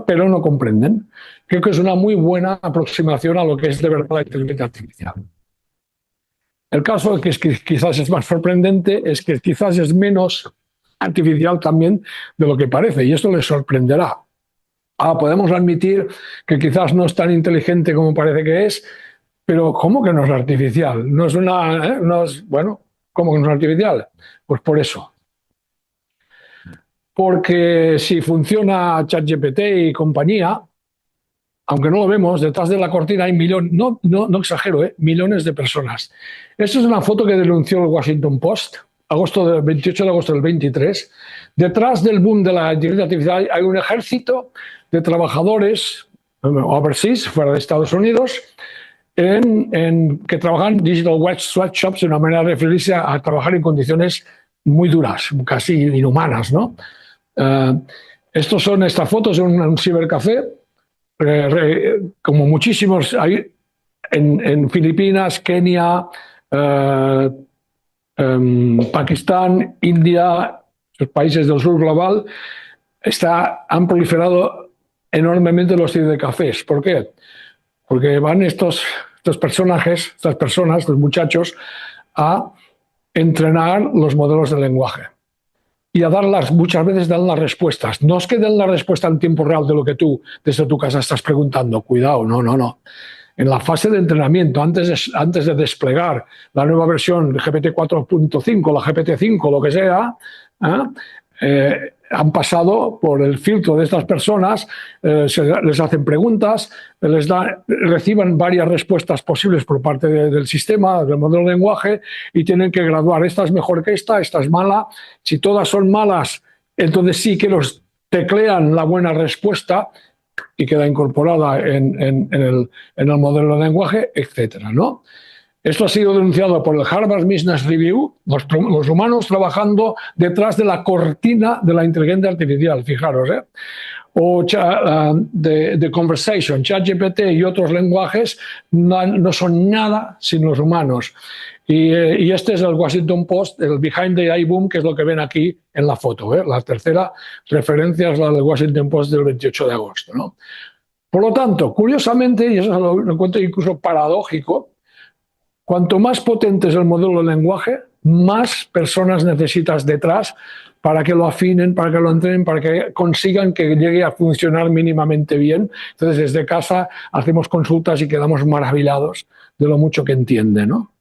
pero no comprenden. Creo que es una muy buena aproximación a lo que es de verdad la inteligencia artificial. El caso que quizás es más sorprendente es que quizás es menos artificial también de lo que parece, y esto les sorprenderá. Podemos admitir que quizás no es tan inteligente como parece que es, pero ¿cómo que no es artificial? No es bueno, ¿cómo que no es artificial? Pues por eso. Porque si funciona ChatGPT y compañía, aunque no lo vemos, detrás de la cortina hay millones, no exagero, millones de personas. Esta es una foto que denunció el Washington Post, 28 de agosto del 23. Detrás del boom de la inteligencia artificial hay un ejército de trabajadores overseas, fuera de Estados Unidos, que trabajan digital sweatshops, de una manera de referirse a trabajar en condiciones muy duras, casi inhumanas, ¿no? Estas fotos de un cibercafé, como muchísimos hay en Filipinas, Kenia, Pakistán, India, los países del sur global, han proliferado enormemente los cibercafés. ¿Por qué? Porque van estos personajes, estas personas, estos muchachos, a entrenar los modelos de lenguaje y a muchas veces dan las respuestas. No es que den la respuesta en tiempo real de lo que tú desde tu casa estás preguntando. Cuidado, no. En la fase de entrenamiento, antes de desplegar la nueva versión GPT 4.5, la GPT-5, lo que sea, han pasado por el filtro de estas personas, les hacen preguntas, reciben varias respuestas posibles por parte del sistema, del modelo de lenguaje, y tienen que graduar. Esta es mejor que esta es mala. Si todas son malas, entonces sí que los teclean la buena respuesta y queda incorporada en el modelo de lenguaje, etcétera, ¿no? Esto ha sido denunciado por el Harvard Business Review, los humanos trabajando detrás de la cortina de la inteligencia artificial, fijaros, ¿eh? O de Conversation, ChatGPT y otros lenguajes no son nada sin los humanos. Y este es el Washington Post, el Behind the AI Boom, que es lo que ven aquí en la foto, ¿eh? La tercera referencia es la del Washington Post del 28 de agosto, ¿no? Por lo tanto, curiosamente, y eso lo encuentro incluso paradójico, cuanto más potente es el modelo de lenguaje, más personas necesitas detrás para que lo afinen, para que lo entrenen, para que consigan que llegue a funcionar mínimamente bien. Entonces, desde casa hacemos consultas y quedamos maravillados de lo mucho que entiende, ¿no?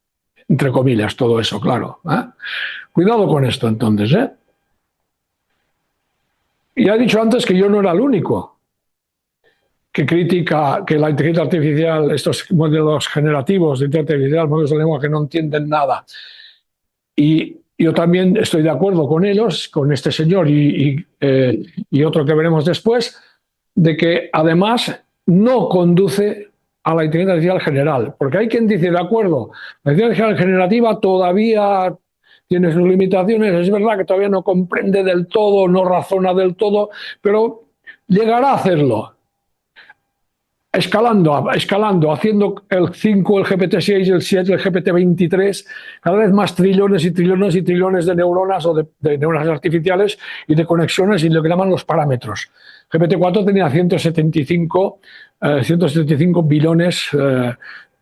Entre comillas, todo eso, claro, ¿eh? Cuidado con esto, entonces, ¿eh? Ya he dicho antes que yo no era el único que critica que la inteligencia artificial, estos modelos generativos de inteligencia artificial, modelos de lengua que no entienden nada. Y yo también estoy de acuerdo con ellos, con este señor y otro que veremos después, de que además no conduce a la inteligencia artificial general. Porque hay quien dice, de acuerdo, la inteligencia artificial generativa todavía tiene sus limitaciones, es verdad que todavía no comprende del todo, no razona del todo, pero llegará a hacerlo. Escalando, haciendo el 5, el GPT-6, el 7, el GPT-23, cada vez más trillones y trillones y trillones de neuronas o de neuronas artificiales y de conexiones y lo que llaman los parámetros. GPT-4 tenía 175 billones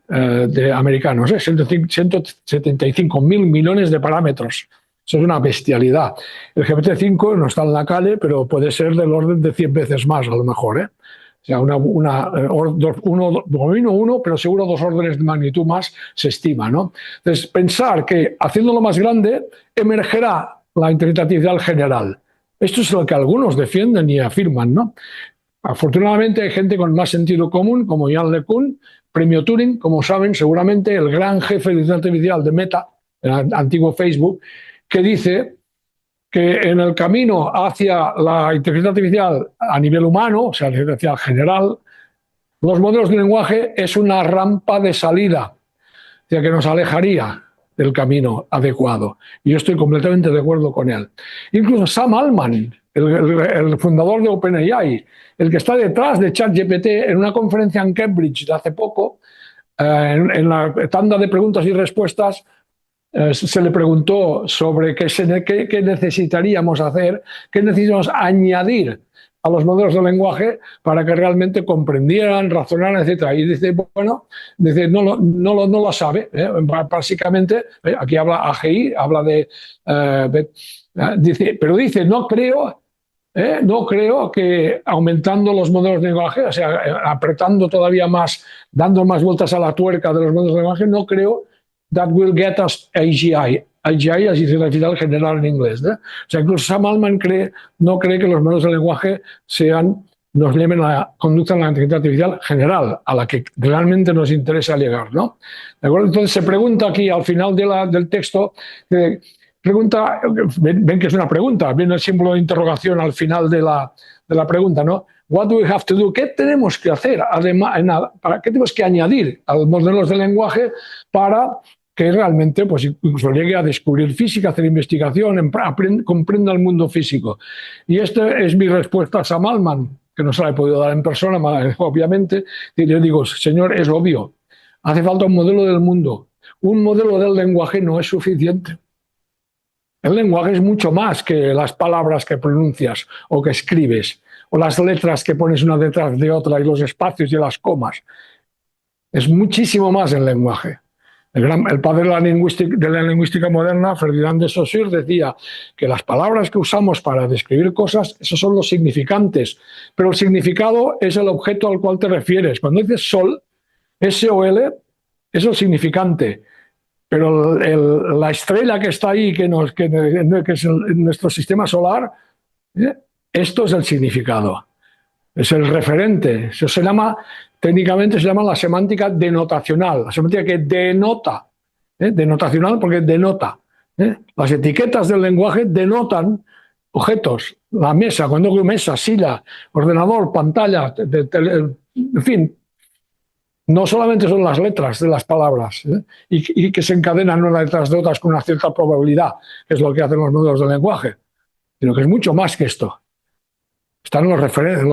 de americanos, 175.000 millones de parámetros. Eso es una bestialidad. El GPT-5 no está en la calle, pero puede ser del orden de 100 veces más, a lo mejor, ¿eh? O sea, uno, pero seguro 2 órdenes de magnitud más se estima, ¿no? Entonces, pensar que haciéndolo más grande emergerá la inteligencia artificial general. Esto es lo que algunos defienden y afirman, ¿no? Afortunadamente hay gente con más sentido común, como Yann LeCun, premio Turing, como saben, seguramente el gran jefe de inteligencia artificial de Meta, el antiguo Facebook, que dice que en el camino hacia la inteligencia artificial a nivel humano, o sea, la inteligencia artificial general, los modelos de lenguaje es una rampa de salida, o sea, que nos alejaría del camino adecuado. Y yo estoy completamente de acuerdo con él. Incluso Sam Altman, el fundador de OpenAI, el que está detrás de ChatGPT, en una conferencia en Cambridge de hace poco, en la tanda de preguntas y respuestas, se le preguntó sobre qué necesitaríamos hacer, qué necesitamos añadir a los modelos de lenguaje para que realmente comprendieran, razonaran, etc. Y dice, bueno, dice, no lo sabe. Básicamente, aquí habla AGI, habla de... dice, no creo que aumentando los modelos de lenguaje, o sea, apretando todavía más, dando más vueltas a la tuerca de los modelos de lenguaje, no creo that will get us AGI. AGI es inteligencia artificial general en inglés, ¿eh? O sea, incluso Sam Altman no cree que los modelos de lenguaje nos lleven conduzcan a la inteligencia artificial general, a la que realmente nos interesa llegar, ¿no? ¿De acuerdo? Entonces se pregunta aquí al final del texto, pregunta, ven que es una pregunta, viene el símbolo de interrogación al final de la pregunta, ¿no? What do we have to do? ¿Qué tenemos que hacer? Además, ¿qué tenemos que añadir a los modelos de lenguaje para que realmente pues, incluso llegue a descubrir física, hacer investigación, comprenda el mundo físico? Y esta es mi respuesta a Sam Altman, que no se la he podido dar en persona, obviamente. Y le digo, señor, es obvio, hace falta un modelo del mundo. Un modelo del lenguaje no es suficiente. El lenguaje es mucho más que las palabras que pronuncias o que escribes o las letras que pones una detrás de otra y los espacios y las comas. Es muchísimo más el lenguaje. El padre de la lingüística moderna, Ferdinand de Saussure, decía que las palabras que usamos para describir cosas, esos son los significantes, pero el significado es el objeto al cual te refieres. Cuando dices sol, S-O-L, es el significante, pero la estrella que está ahí, que es nuestro sistema solar, esto es el significado, es el referente. Eso se llama, técnicamente se llama la semántica denotacional, la semántica que denota, denotacional porque denota. Las etiquetas del lenguaje denotan objetos, la mesa, cuando digo mesa, silla, ordenador, pantalla, en fin, no solamente son las letras de las palabras y que se encadenan una detrás de otras con una cierta probabilidad, que es lo que hacen los modelos del lenguaje, sino que es mucho más que esto. Están los referentes,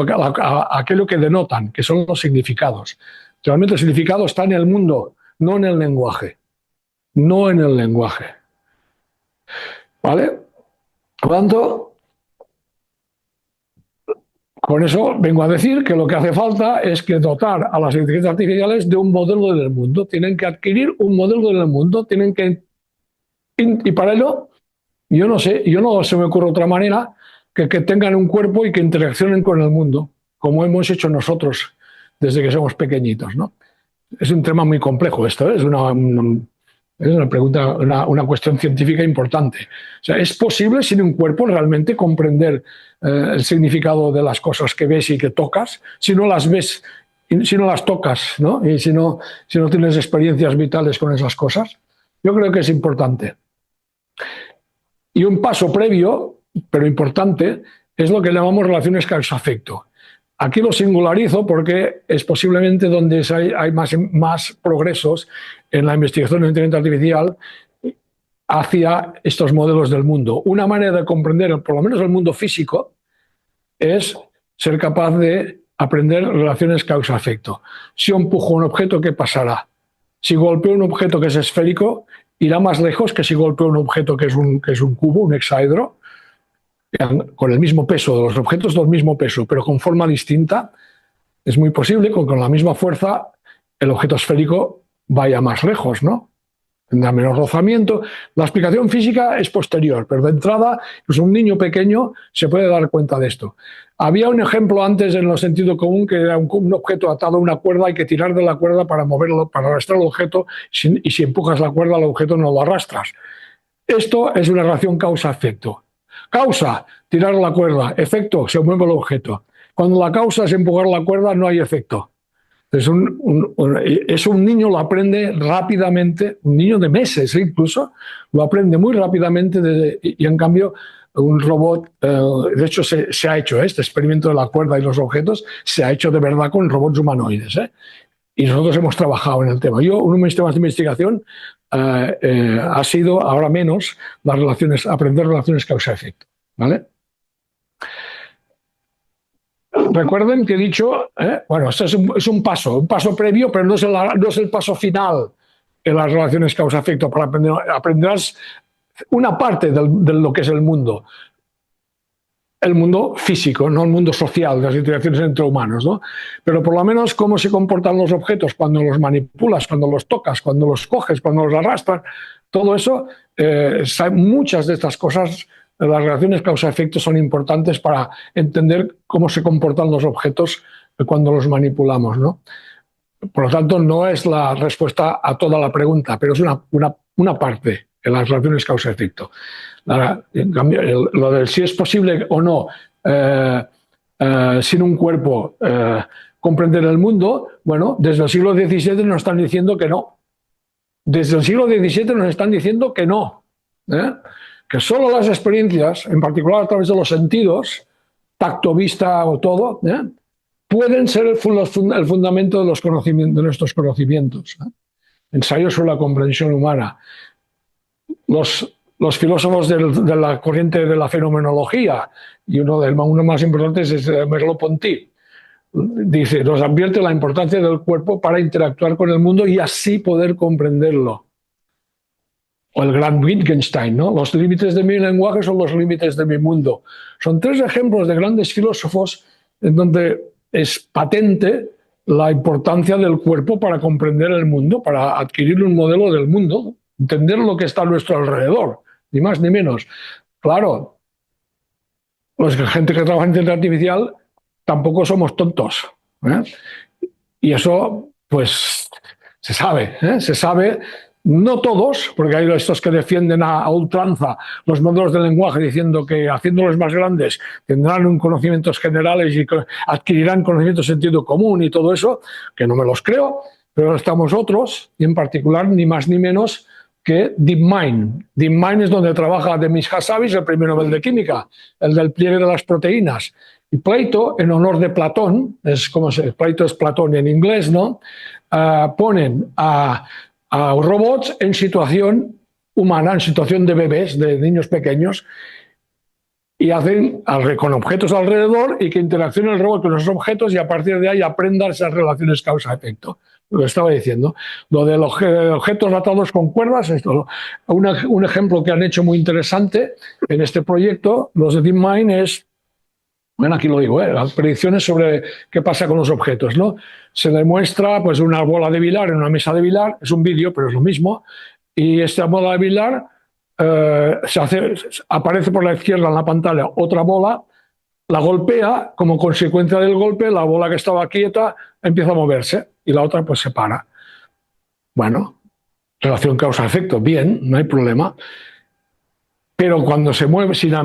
aquello que denotan, que son los significados. Realmente el significado está en el mundo, no en el lenguaje. No en el lenguaje. ¿Vale? Por lo tanto, con eso vengo a decir que lo que hace falta es que dotar a las inteligencias artificiales de un modelo del mundo. Tienen que adquirir un modelo del mundo, tienen que... Y para ello, yo no sé, yo no se me ocurre otra manera que tengan un cuerpo y que interaccionen con el mundo, como hemos hecho nosotros desde que somos pequeñitos, ¿no? Es un tema muy complejo esto, ¿eh? Es una pregunta, una cuestión científica importante. O sea, ¿es posible sin un cuerpo realmente comprender el significado de las cosas que ves y que tocas? Si no las ves, si no las tocas, ¿no? Y si no tienes experiencias vitales con esas cosas, yo creo que es importante. Y un paso previo, pero importante, es lo que llamamos relaciones causa-efecto. Aquí lo singularizo porque es posiblemente donde hay más progresos en la investigación de inteligencia artificial hacia estos modelos del mundo. Una manera de comprender, por lo menos el mundo físico, es ser capaz de aprender relaciones causa-efecto. Si yo empujo un objeto, ¿qué pasará? Si golpeo un objeto que es esférico, irá más lejos que si golpeo un objeto que es un cubo, un hexaedro, con el mismo peso, los objetos del mismo peso, pero con forma distinta. Es muy posible que con la misma fuerza el objeto esférico vaya más lejos, ¿no? Tendrá menos rozamiento. La explicación física es posterior, pero de entrada, pues un niño pequeño se puede dar cuenta de esto. Había un ejemplo antes en el sentido común que era un objeto atado a una cuerda, hay que tirar de la cuerda para moverlo, para arrastrar el objeto, y si empujas la cuerda, el objeto no lo arrastras. Esto es una relación causa-efecto. Causa, tirar la cuerda. Efecto, se mueve el objeto. Cuando la causa es empujar la cuerda, no hay efecto. Eso un niño lo aprende rápidamente, un niño de meses incluso, lo aprende muy rápidamente y en cambio un robot, de hecho se ha hecho este experimento de la cuerda y los objetos, se ha hecho de verdad con robots humanoides. Y nosotros hemos trabajado en el tema. Uno de mis temas de investigación ha sido, ahora menos, aprender relaciones causa-efecto. ¿Vale? Recuerden que he dicho, bueno, esto es un paso previo, pero no es el paso final en las relaciones causa-efecto. Para aprenderás una parte de lo que es el mundo físico, no el mundo social, las interacciones entre humanos, ¿no? Pero por lo menos cómo se comportan los objetos cuando los manipulas, cuando los tocas, cuando los coges, cuando los arrastras, todo eso, muchas de estas cosas, las relaciones causa-efecto son importantes para entender cómo se comportan los objetos cuando los manipulamos, ¿no? Por lo tanto, no es la respuesta a toda la pregunta, pero es una parte en las relaciones causa-efecto. En cambio, lo de si es posible o no, sin un cuerpo, comprender el mundo, bueno, desde el siglo XVII nos están diciendo que no. Desde el siglo XVII nos están diciendo que no. Que solo las experiencias, en particular a través de los sentidos, tacto, vista o todo, pueden ser el fundamento de nuestros conocimientos. Ensayos sobre la comprensión humana. Los filósofos de la corriente de la fenomenología, y uno más importantes es Merleau-Ponty, dice, nos advierte la importancia del cuerpo para interactuar con el mundo y así poder comprenderlo. O el gran Wittgenstein, ¿no? Los límites de mi lenguaje son los límites de mi mundo. Son tres ejemplos de grandes filósofos en donde es patente la importancia del cuerpo para comprender el mundo, para adquirir un modelo del mundo, entender lo que está a nuestro alrededor, ni más ni menos. Claro, los gente que trabaja en inteligencia artificial tampoco somos tontos, ¿eh? Y eso, pues, se sabe, no todos, porque hay estos que defienden a ultranza los modelos de lenguaje diciendo que haciéndolos más grandes tendrán un conocimientos generales y adquirirán conocimientos de sentido común y todo eso, que no me los creo, pero estamos otros, y en particular ni más ni menos que DeepMind. DeepMind es donde trabaja Demis Hassabis, el premio Nobel de Química, el del pliegue de las proteínas. Y Plato, en honor de Platón, Plato es Platón en inglés, ¿no? Ponen a robots en situación humana, en situación de bebés, de niños pequeños, y hacen con objetos alrededor y que interaccione el robot con esos objetos y a partir de ahí aprenda esas relaciones causa-efecto. Lo estaba diciendo. Lo de los objetos atados con cuerdas, esto, un ejemplo que han hecho muy interesante en este proyecto, los de DeepMind, es, bueno, aquí lo digo, las predicciones sobre qué pasa con los objetos, ¿no? Se le muestra pues, una bola de billar en una mesa de billar, es un vídeo, pero es lo mismo, y esta bola de billar aparece por la izquierda en la pantalla otra bola, la golpea, como consecuencia del golpe, la bola que estaba quieta empieza a moverse y la otra pues se para. Bueno, relación causa-efecto, bien, no hay problema. Pero cuando se mueve, si la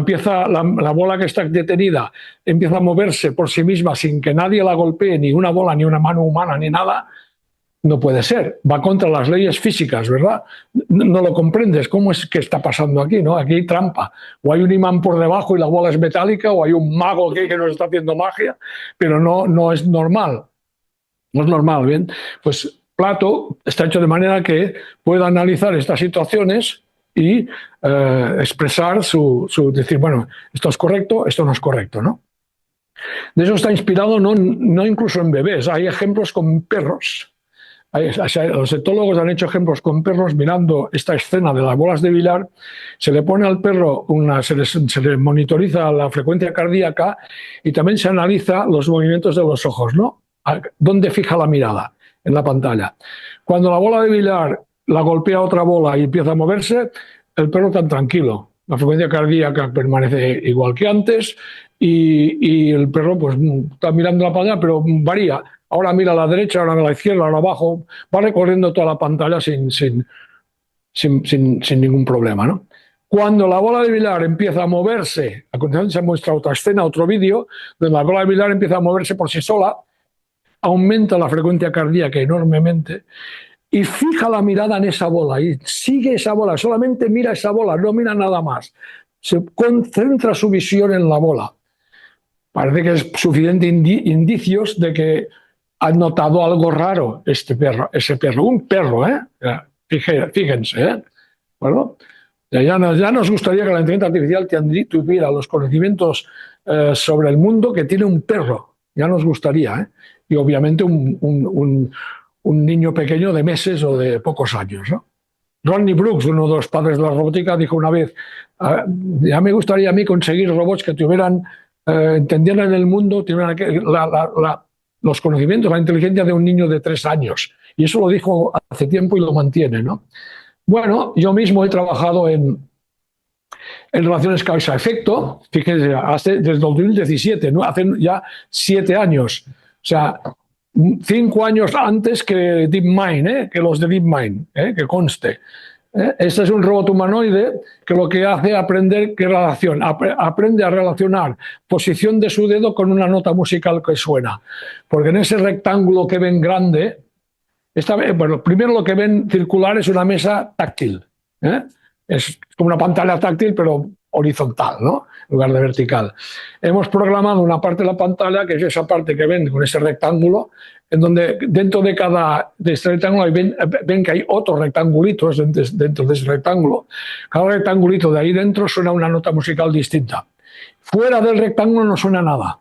bola que está detenida empieza a moverse por sí misma sin que nadie la golpee, ni una bola, ni una mano humana, ni nada, no puede ser. Va contra las leyes físicas, ¿verdad? No lo comprendes. ¿Cómo es que está pasando aquí? ¿No? Aquí hay trampa. O hay un imán por debajo y la bola es metálica, o hay un mago que nos está haciendo magia, pero no es normal. No es normal, ¿bien? Pues Plato está hecho de manera que pueda analizar estas situaciones y expresar decir, bueno, esto es correcto, esto no es correcto, ¿no? De eso está inspirado no incluso en bebés, hay ejemplos con perros. Los etólogos han hecho ejemplos con perros mirando esta escena de las bolas de billar, se le pone al perro, se le monitoriza la frecuencia cardíaca y también se analiza los movimientos de los ojos, ¿no? ¿Dónde fija la mirada? En la pantalla. Cuando la bola de billar la golpea otra bola y empieza a moverse, el perro está tranquilo. La frecuencia cardíaca permanece igual que antes y el perro pues está mirando la pantalla, pero varía. Ahora mira a la derecha, ahora a la izquierda, ahora abajo. Va recorriendo toda la pantalla sin ningún problema, ¿no? Cuando la bola de billar empieza a moverse, a continuación se muestra otra escena, otro vídeo, donde la bola de billar empieza a moverse por sí sola, aumenta la frecuencia cardíaca enormemente y fija la mirada en esa bola y sigue esa bola, solamente mira esa bola, no mira nada más. Se concentra su visión en la bola. Parece que es suficiente indicios de que ha notado algo raro ese perro, un perro, ¿eh? Fíjense, ¿eh? Bueno, ya nos gustaría que la inteligencia artificial tuviera los conocimientos sobre el mundo que tiene un perro, ya nos gustaría, ¿eh? Y obviamente un niño pequeño de meses o de pocos años, ¿no? Rodney Brooks, uno de los padres de la robótica, dijo una vez, ya me gustaría a mí conseguir robots que entendieran el mundo, tuvieran los conocimientos, la inteligencia de un niño de 3 años. Y eso lo dijo hace tiempo y lo mantiene, ¿no? Bueno, yo mismo he trabajado en relaciones causa-efecto, fíjense, desde el 2017, ¿no? Hace ya 7 años. O sea, 5 años antes que DeepMind, que los de DeepMind, que conste. Este es un robot humanoide que lo que hace es aprender aprende a relacionar posición de su dedo con una nota musical que suena. Porque en ese rectángulo que ven grande, bueno, primero lo que ven circular es una mesa táctil. Es como una pantalla táctil, pero horizontal, ¿no? En lugar de vertical. Hemos programado una parte de la pantalla, que es esa parte que ven con ese rectángulo, en donde dentro de este rectángulo ven que hay otros rectangulitos dentro de ese rectángulo. Cada rectangulito de ahí dentro suena una nota musical distinta. Fuera del rectángulo no suena nada.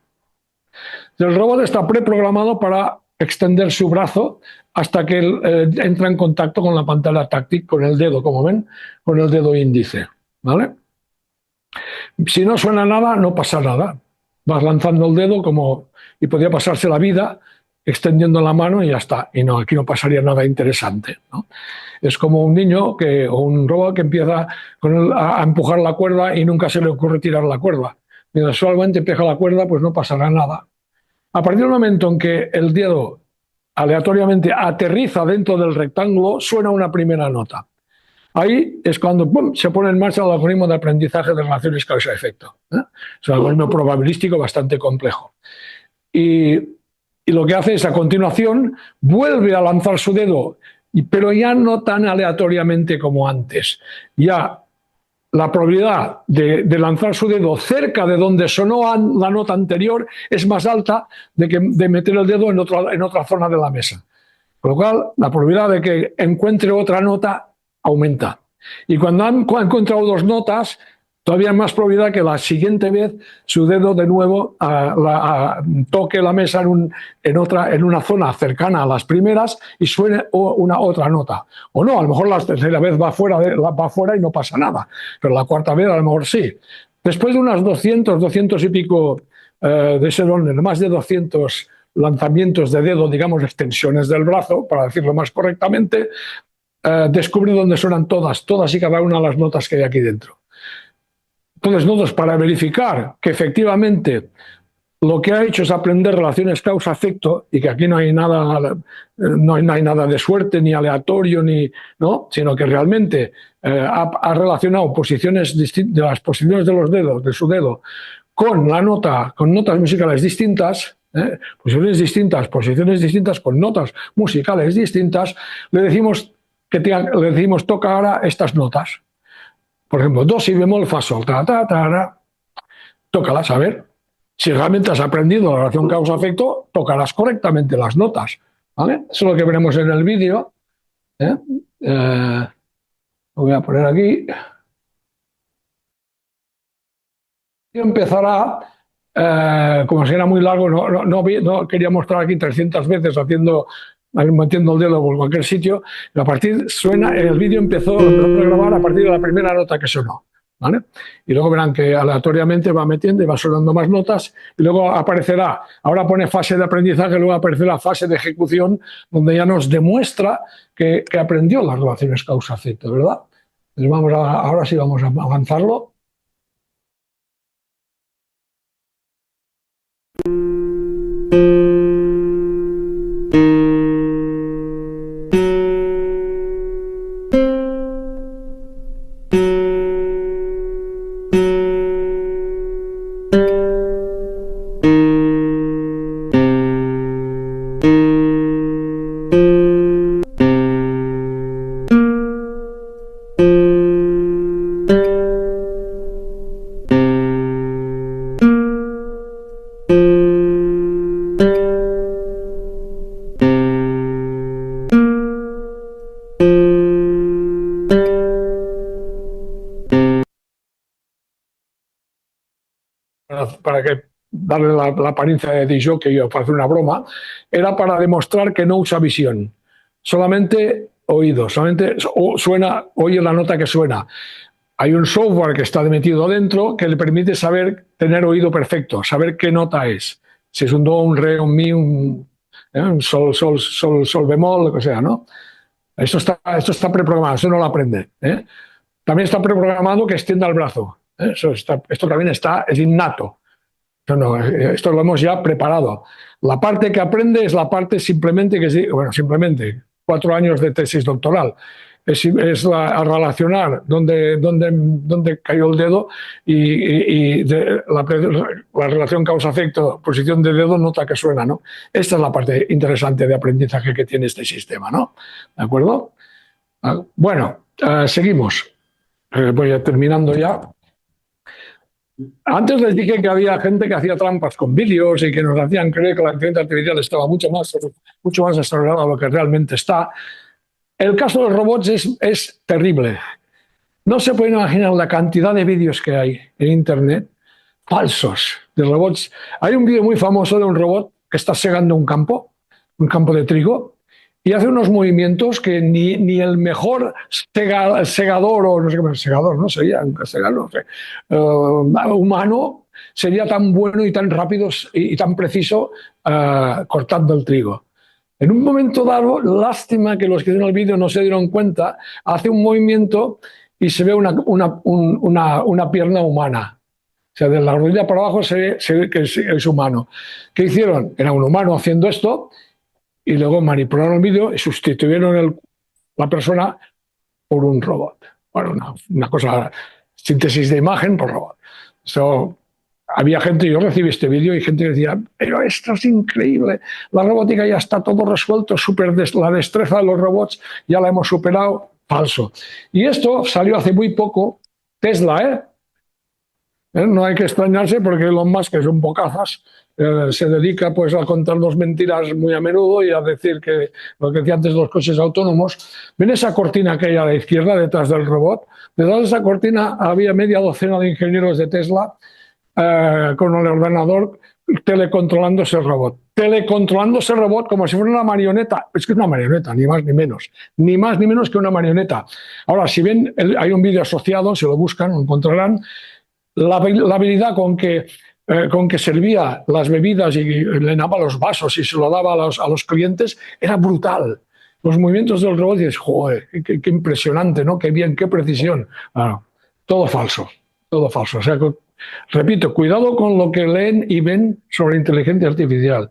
El robot está preprogramado para extender su brazo hasta que entra en contacto con la pantalla táctil, con el dedo, como ven, con el dedo índice, ¿vale? Si no suena nada, no pasa nada. vas lanzando el dedo y podría pasarse la vida extendiendo la mano y ya está. Y no, aquí no pasaría nada interesante, ¿no? Es como un niño o un robot que empieza a empujar la cuerda y nunca se le ocurre tirar la cuerda. Mientras solamente empuja la cuerda, pues no pasará nada. A partir del momento en que el dedo aleatoriamente aterriza dentro del rectángulo, suena una primera nota. Ahí es cuando ¡pum!, se pone en marcha el algoritmo de aprendizaje de relaciones causa-efecto. Es un algoritmo probabilístico bastante complejo. Y lo que hace es, a continuación, vuelve a lanzar su dedo, pero ya no tan aleatoriamente como antes. Ya la probabilidad de lanzar su dedo cerca de donde sonó la nota anterior es más alta de meter el dedo en otra zona de la mesa. Con lo cual, la probabilidad de que encuentre otra nota aumenta. Y cuando ha encontrado dos notas, todavía hay más probabilidad que la siguiente vez su dedo de nuevo toque la mesa en una zona cercana a las primeras y suene otra nota. O no, a lo mejor la tercera vez va fuera y no pasa nada, pero la cuarta vez a lo mejor sí. Después de unas 200 y pico más de 200 lanzamientos de dedo, digamos, extensiones del brazo, para decirlo más correctamente, descubre dónde suenan todas y cada una de las notas que hay aquí dentro. Entonces, nosotros, para verificar que efectivamente lo que ha hecho es aprender relaciones causa-efecto y que aquí no hay nada de suerte ni aleatorio, ¿no?, sino que realmente ha relacionado las posiciones de los dedos, de su dedo, con notas musicales distintas, posiciones distintas con notas musicales distintas, le decimos toca ahora estas notas. Por ejemplo, do, si bemol, fa, sol, ta, ta, ta, tócalas, a ver. Si realmente has aprendido la relación causa-efecto, tocarás correctamente las notas, ¿vale? Eso es lo que veremos en el vídeo. Lo voy a poner aquí. Y empezará, como si era muy largo, no quería mostrar aquí 300 veces metiendo el dedo por cualquier sitio. El vídeo empezó a grabar a partir de la primera nota que sonó, ¿vale? Y luego verán que aleatoriamente va metiendo y va sonando más notas, y luego aparecerá, ahora pone fase de aprendizaje, luego aparecerá fase de ejecución, donde ya nos demuestra que aprendió las relaciones causa-efecto, ¿verdad? Entonces ahora sí vamos a avanzarlo. Para darle la apariencia de disc jockey, para hacer una broma, era para demostrar que no usa visión, solamente oído, oye la nota que suena. Hay un software que está metido dentro que le permite tener oído perfecto, saber qué nota es. Si es un do, un re, un mi, un sol bemol, lo que sea, ¿no? Esto está preprogramado, eso no lo aprende, ¿eh? También está preprogramado que extienda el brazo. Esto también es innato. Esto lo hemos ya preparado. La parte que aprende es la parte simplemente 4 años de tesis doctoral. Es a relacionar dónde cayó el dedo y la relación causa-efecto, posición de dedo, nota que suena, ¿no? Esta es la parte interesante de aprendizaje que tiene este sistema, ¿no? ¿De acuerdo? Bueno, seguimos. Voy terminando ya. Antes les dije que había gente que hacía trampas con vídeos y que nos hacían creer que la inteligencia artificial estaba mucho más desarrollada de lo que realmente está. El caso de los robots es terrible. No se pueden imaginar la cantidad de vídeos que hay en Internet falsos de robots. Hay un vídeo muy famoso de un robot que está segando un campo de trigo, y hace unos movimientos que ni el mejor segador, o no sé qué, segador, no sería, segador, no sé, humano, sería tan bueno y tan rápido y tan preciso cortando el trigo. En un momento dado, lástima que los que ven el vídeo no se dieron cuenta, hace un movimiento y se ve una pierna humana. O sea, de la rodilla para abajo se ve que es humano. ¿Qué hicieron? Era un humano haciendo esto y luego manipularon el vídeo y sustituyeron la persona por un robot. Bueno, una cosa, síntesis de imagen por robot. Había gente, yo recibí este vídeo y gente que decía, pero esto es increíble, la robótica ya está todo resuelto, la destreza de los robots ya la hemos superado. Falso. Y esto salió hace muy poco, Tesla, no hay que extrañarse porque Elon Musk es un bocazas, se dedica pues a contarnos mentiras muy a menudo y a decir que lo que decía antes de los coches autónomos. ¿Ven esa cortina que hay a la izquierda detrás del robot? Detrás de esa cortina había media docena de ingenieros de Tesla con el ordenador telecontrolando ese robot. Telecontrolando ese robot como si fuera una marioneta. Es que es una marioneta, ni más ni menos. Ni más ni menos que una marioneta. Ahora, si ven, hay un vídeo asociado, si lo buscan, lo encontrarán. La habilidad con que servía las bebidas y le daba los vasos y se lo daba a los clientes era brutal. Los movimientos del robot, y dices, joder, qué impresionante, ¿no? Qué bien, qué precisión. Bueno, todo falso, todo falso. O sea, repito, cuidado con lo que leen y ven sobre inteligencia artificial.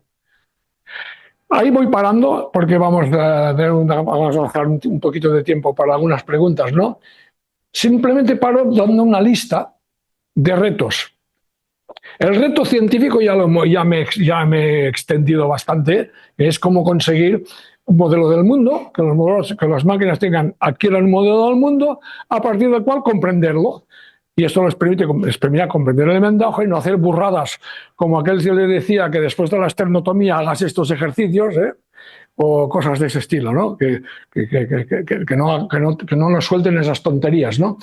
Ahí voy parando porque vamos a dejar un poquito de tiempo para algunas preguntas, ¿no? Simplemente paro dando una lista de retos. El reto científico ya me he extendido bastante, es cómo conseguir un modelo del mundo, que las máquinas adquieran un modelo del mundo, a partir del cual comprenderlo. Y esto les permite comprender el lenguaje y no hacer burradas, como aquel que le decía que después de la esternotomía hagas estos ejercicios, o cosas de ese estilo, ¿no? Que no nos suelten esas tonterías, ¿no?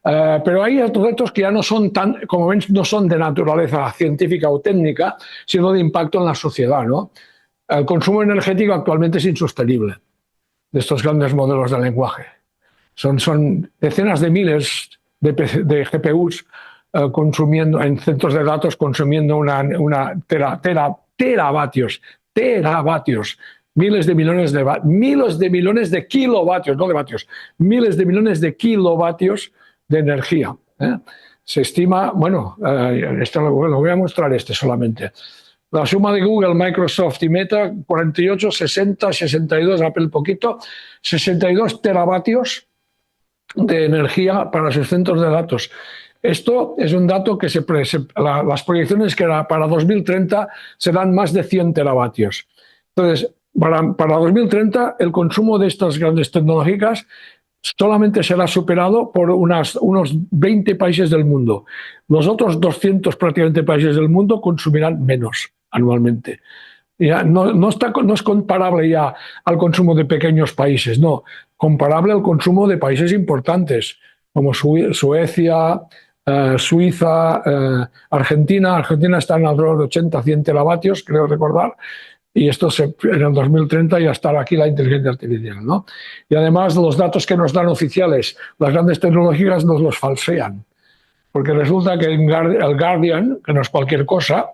Pero hay otros retos que ya no son tan, como ven, no son de naturaleza científica o técnica, sino de impacto en la sociedad, ¿no? El consumo energético actualmente es insostenible de estos grandes modelos de lenguaje. Son decenas de miles de GPUs consumiendo en centros de datos, consumiendo teravatios, miles de millones de kilovatios, no de vatios, miles de millones de kilovatios de energía. Se estima, bueno, lo voy a mostrar solamente. La suma de Google, Microsoft y Meta, 48, 60, 62, Apple poquito, 62 teravatios de energía para sus centros de datos. Esto es un dato que las proyecciones que para 2030 serán más de 100 teravatios. Entonces, para 2030 el consumo de estas grandes tecnológicas solamente será superado por unos 20 países del mundo. Los otros 200 prácticamente países del mundo consumirán menos anualmente. Ya no es comparable ya al consumo de pequeños países, no, comparable al consumo de países importantes como Suecia, Suiza, Argentina. Argentina está en alrededor de 80, 100 teravatios, creo recordar, y esto en el 2030 ya estará aquí la inteligencia artificial, ¿no? Y además los datos que nos dan oficiales, las grandes tecnológicas nos los falsean, porque resulta que el Guardian, que no es cualquier cosa,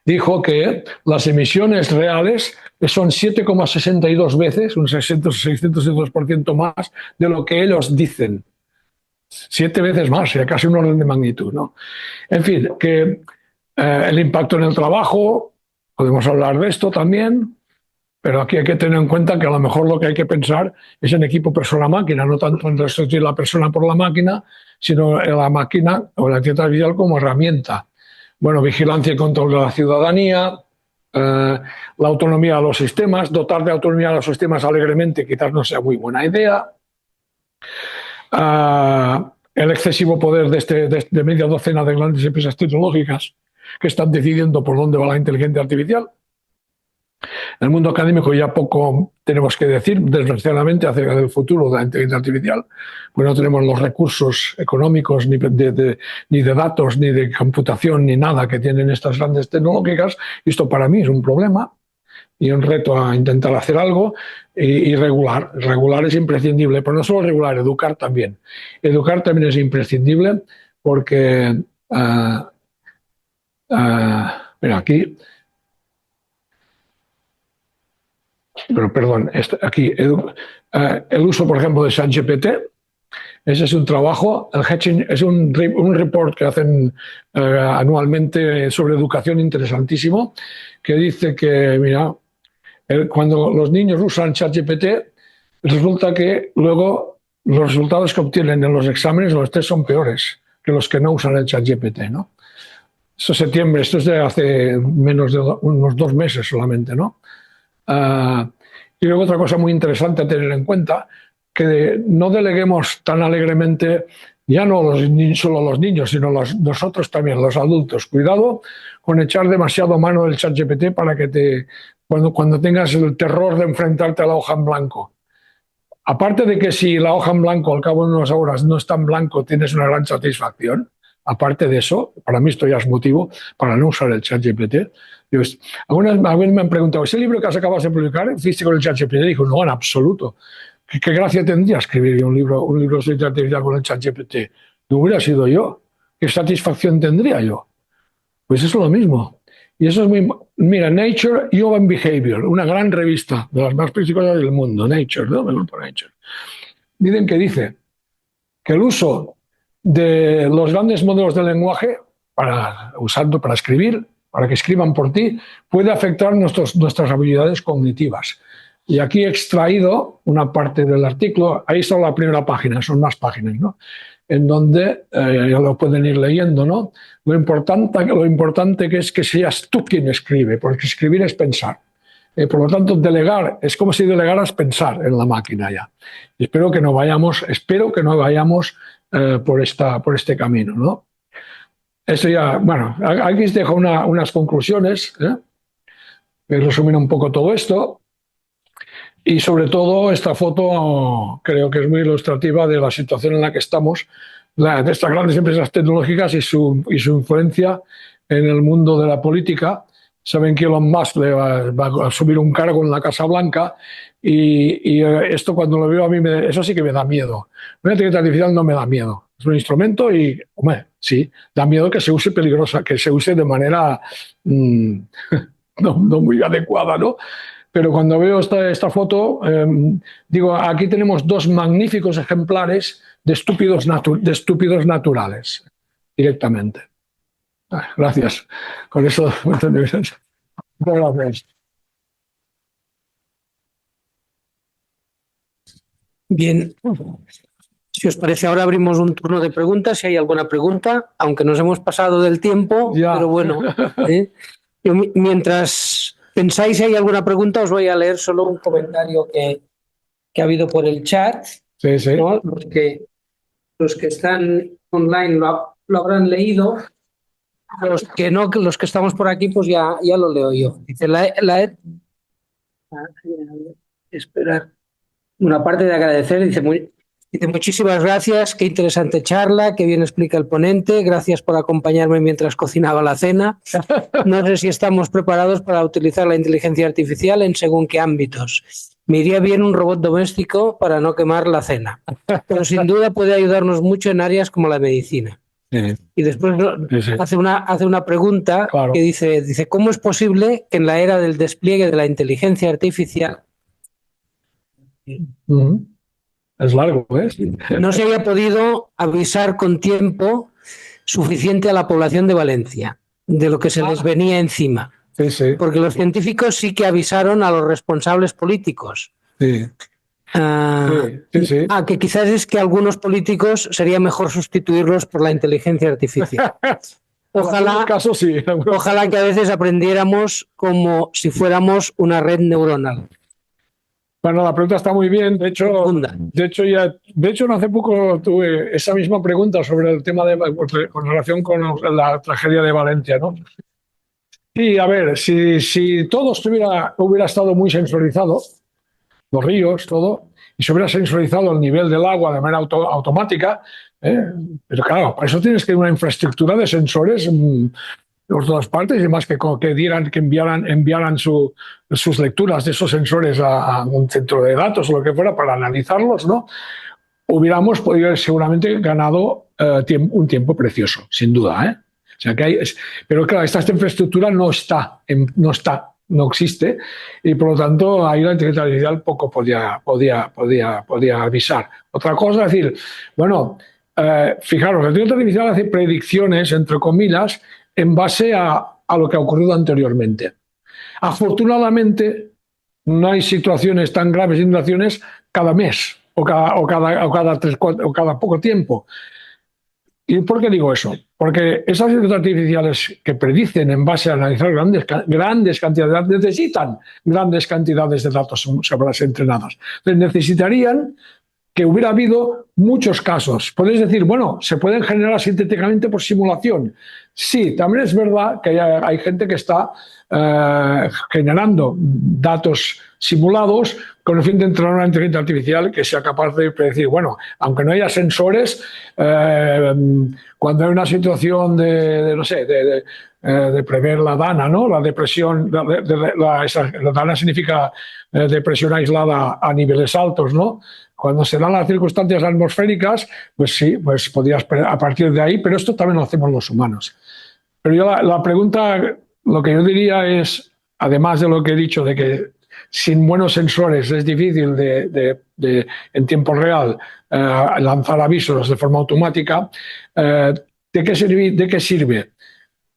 dijo que las emisiones reales son 7,62 veces, un 600% más de lo que ellos dicen. 7 veces más, ya casi un orden de magnitud, ¿no? En fin, que el impacto en el trabajo, podemos hablar de esto también, pero aquí hay que tener en cuenta que a lo mejor lo que hay que pensar es en equipo persona-máquina, no tanto en sustituir la persona por la máquina, sino en la máquina o la inteligencia artificial como herramienta. Bueno, vigilancia y control de la ciudadanía, la autonomía de los sistemas, dotar de autonomía a los sistemas alegremente quizás no sea muy buena idea. El excesivo poder de media docena de grandes empresas tecnológicas que están decidiendo por dónde va la inteligencia artificial. En el mundo académico ya poco tenemos que decir, desgraciadamente, acerca del futuro de la inteligencia artificial, pues no tenemos los recursos económicos ni de datos, ni de computación, ni nada que tienen estas grandes tecnológicas. Y esto para mí es un problema y un reto a intentar hacer algo y regular. Regular es imprescindible, pero no solo regular, educar también. Educar también es imprescindible porque Mira, aquí, pero perdón, aquí el uso, por ejemplo, de ChatGPT. Ese es un trabajo, el Hatching es un report que hacen anualmente sobre educación interesantísimo, que dice que, mira, cuando los niños usan ChatGPT, resulta que luego los resultados que obtienen en los exámenes o los test son peores que los que no usan el ChatGPT, ¿no? Esto es septiembre, esto es de hace menos de unos 2 meses solamente, ¿no? Y luego otra cosa muy interesante a tener en cuenta, que no deleguemos tan alegremente, ya no solo los niños, sino nosotros también, los adultos. Cuidado con echar demasiado mano del ChatGPT para que cuando tengas el terror de enfrentarte a la hoja en blanco. Aparte de que si la hoja en blanco al cabo de unas horas no está en blanco, tienes una gran satisfacción. Aparte de eso, para mí esto ya es motivo para no usar el ChatGPT. Algunas vez me han preguntado, ¿ese libro que acabas de publicar hiciste con el ChatGPT? Y digo, no, en absoluto. ¿Qué gracia tendría escribir un libro de artificial con el ChatGPT? No hubiera sido yo. ¿Qué satisfacción tendría yo? Pues eso es lo mismo. Y eso es muy... Mira, Nature Human Behavior, una gran revista de las más prestigiosas del mundo, Nature, ¿no? El grupo Nature. Dicen que el uso de los grandes modelos de lenguaje usando para escribir, para que escriban por ti, puede afectar nuestras habilidades cognitivas. Y aquí he extraído una parte del artículo, ahí está la primera página, son más páginas, ¿no? En donde ya lo pueden ir leyendo, ¿no? Lo importante que es que seas tú quien escribe, porque escribir es pensar. Por lo tanto, delegar es como si delegaras pensar en la máquina ya. Y espero que no vayamos por este camino, ¿no? Eso ya, bueno, aquí os dejo unas conclusiones, que resumen un poco todo esto. Y sobre todo, esta foto creo que es muy ilustrativa de la situación en la que estamos, de estas grandes empresas tecnológicas y su influencia en el mundo de la política. Saben que Elon Musk le va a subir un cargo en la Casa Blanca y esto cuando lo veo a mí, eso sí que me da miedo. Una inteligencia artificial no me da miedo. Es un instrumento y, hombre, sí, da miedo que se use peligrosa, que se use de manera no muy adecuada, ¿no? Pero cuando veo esta foto, digo, aquí tenemos 2 magníficos ejemplares de estúpidos naturales, directamente. Gracias. Con eso, muchas gracias. Bien, si os parece, ahora abrimos un turno de preguntas, si hay alguna pregunta, aunque nos hemos pasado del tiempo, Ya. Pero bueno, yo, mientras pensáis si hay alguna pregunta, os voy a leer solo un comentario que ha habido por el chat. Sí, sí. ¿No? Los que están online lo habrán leído. Los que no, los que estamos por aquí, pues ya lo leo yo. Dice esperar. Una parte de agradecer, dice muchísimas gracias, qué interesante charla, qué bien explica el ponente, gracias por acompañarme mientras cocinaba la cena. No sé si estamos preparados para utilizar la inteligencia artificial en según qué ámbitos. Me iría bien un robot doméstico para no quemar la cena, pero sin duda puede ayudarnos mucho en áreas como la medicina. Sí. Y después hace una pregunta, claro, que dice, ¿cómo es posible que en la era del despliegue de la inteligencia artificial es largo, ¿eh? no se haya podido avisar con tiempo suficiente a la población de Valencia de lo que se les venía encima? Sí, sí. Porque los científicos sí que avisaron a los responsables políticos. Sí. Sí. Que quizás es que algunos políticos sería mejor sustituirlos por la inteligencia artificial. Ojalá que a veces aprendiéramos como si fuéramos una red neuronal. Bueno, la pregunta está muy bien. De hecho, hace poco tuve esa misma pregunta sobre el tema con relación con la tragedia de Valencia, ¿no? Y a ver, si todo hubiera estado muy sensorizado, los ríos, todo, y se hubiera sensorizado el nivel del agua de manera automática, pero claro, para eso tienes que tener una infraestructura de sensores por todas partes, y más que enviaran sus lecturas de esos sensores a un centro de datos o lo que fuera para analizarlos, ¿no? Hubiéramos podido seguramente ganado un tiempo precioso, sin duda, ¿eh? sea que pero claro, esta infraestructura no existe, y por lo tanto ahí la inteligencia artificial poco podía avisar. Otra cosa es decir, bueno, fijaros, la inteligencia artificial hace predicciones, entre comillas, en base a lo que ha ocurrido anteriormente. Afortunadamente, no hay situaciones tan graves, inundaciones cada mes o cada poco tiempo. ¿Y por qué digo eso? Porque esas inteligencias artificiales que predicen en base a analizar grandes cantidades, necesitan grandes cantidades de datos sobre las entrenadas. Entonces necesitarían que hubiera habido muchos casos. Podéis decir, bueno, se pueden generar sintéticamente por simulación. Sí, también es verdad que hay gente que está generando datos simulados con el fin de entrenar una inteligencia artificial que sea capaz de predecir, bueno, aunque no haya sensores, cuando hay una situación de prever la DANA, ¿no? La depresión, la DANA significa depresión aislada a niveles altos, ¿no? Cuando se dan las circunstancias atmosféricas, pues sí, pues podrías a partir de ahí, pero esto también lo hacemos los humanos. Pero yo la pregunta, lo que yo diría es, además de lo que he dicho, de que sin buenos sensores es difícil en tiempo real lanzar avisos de forma automática, ¿de qué sirve?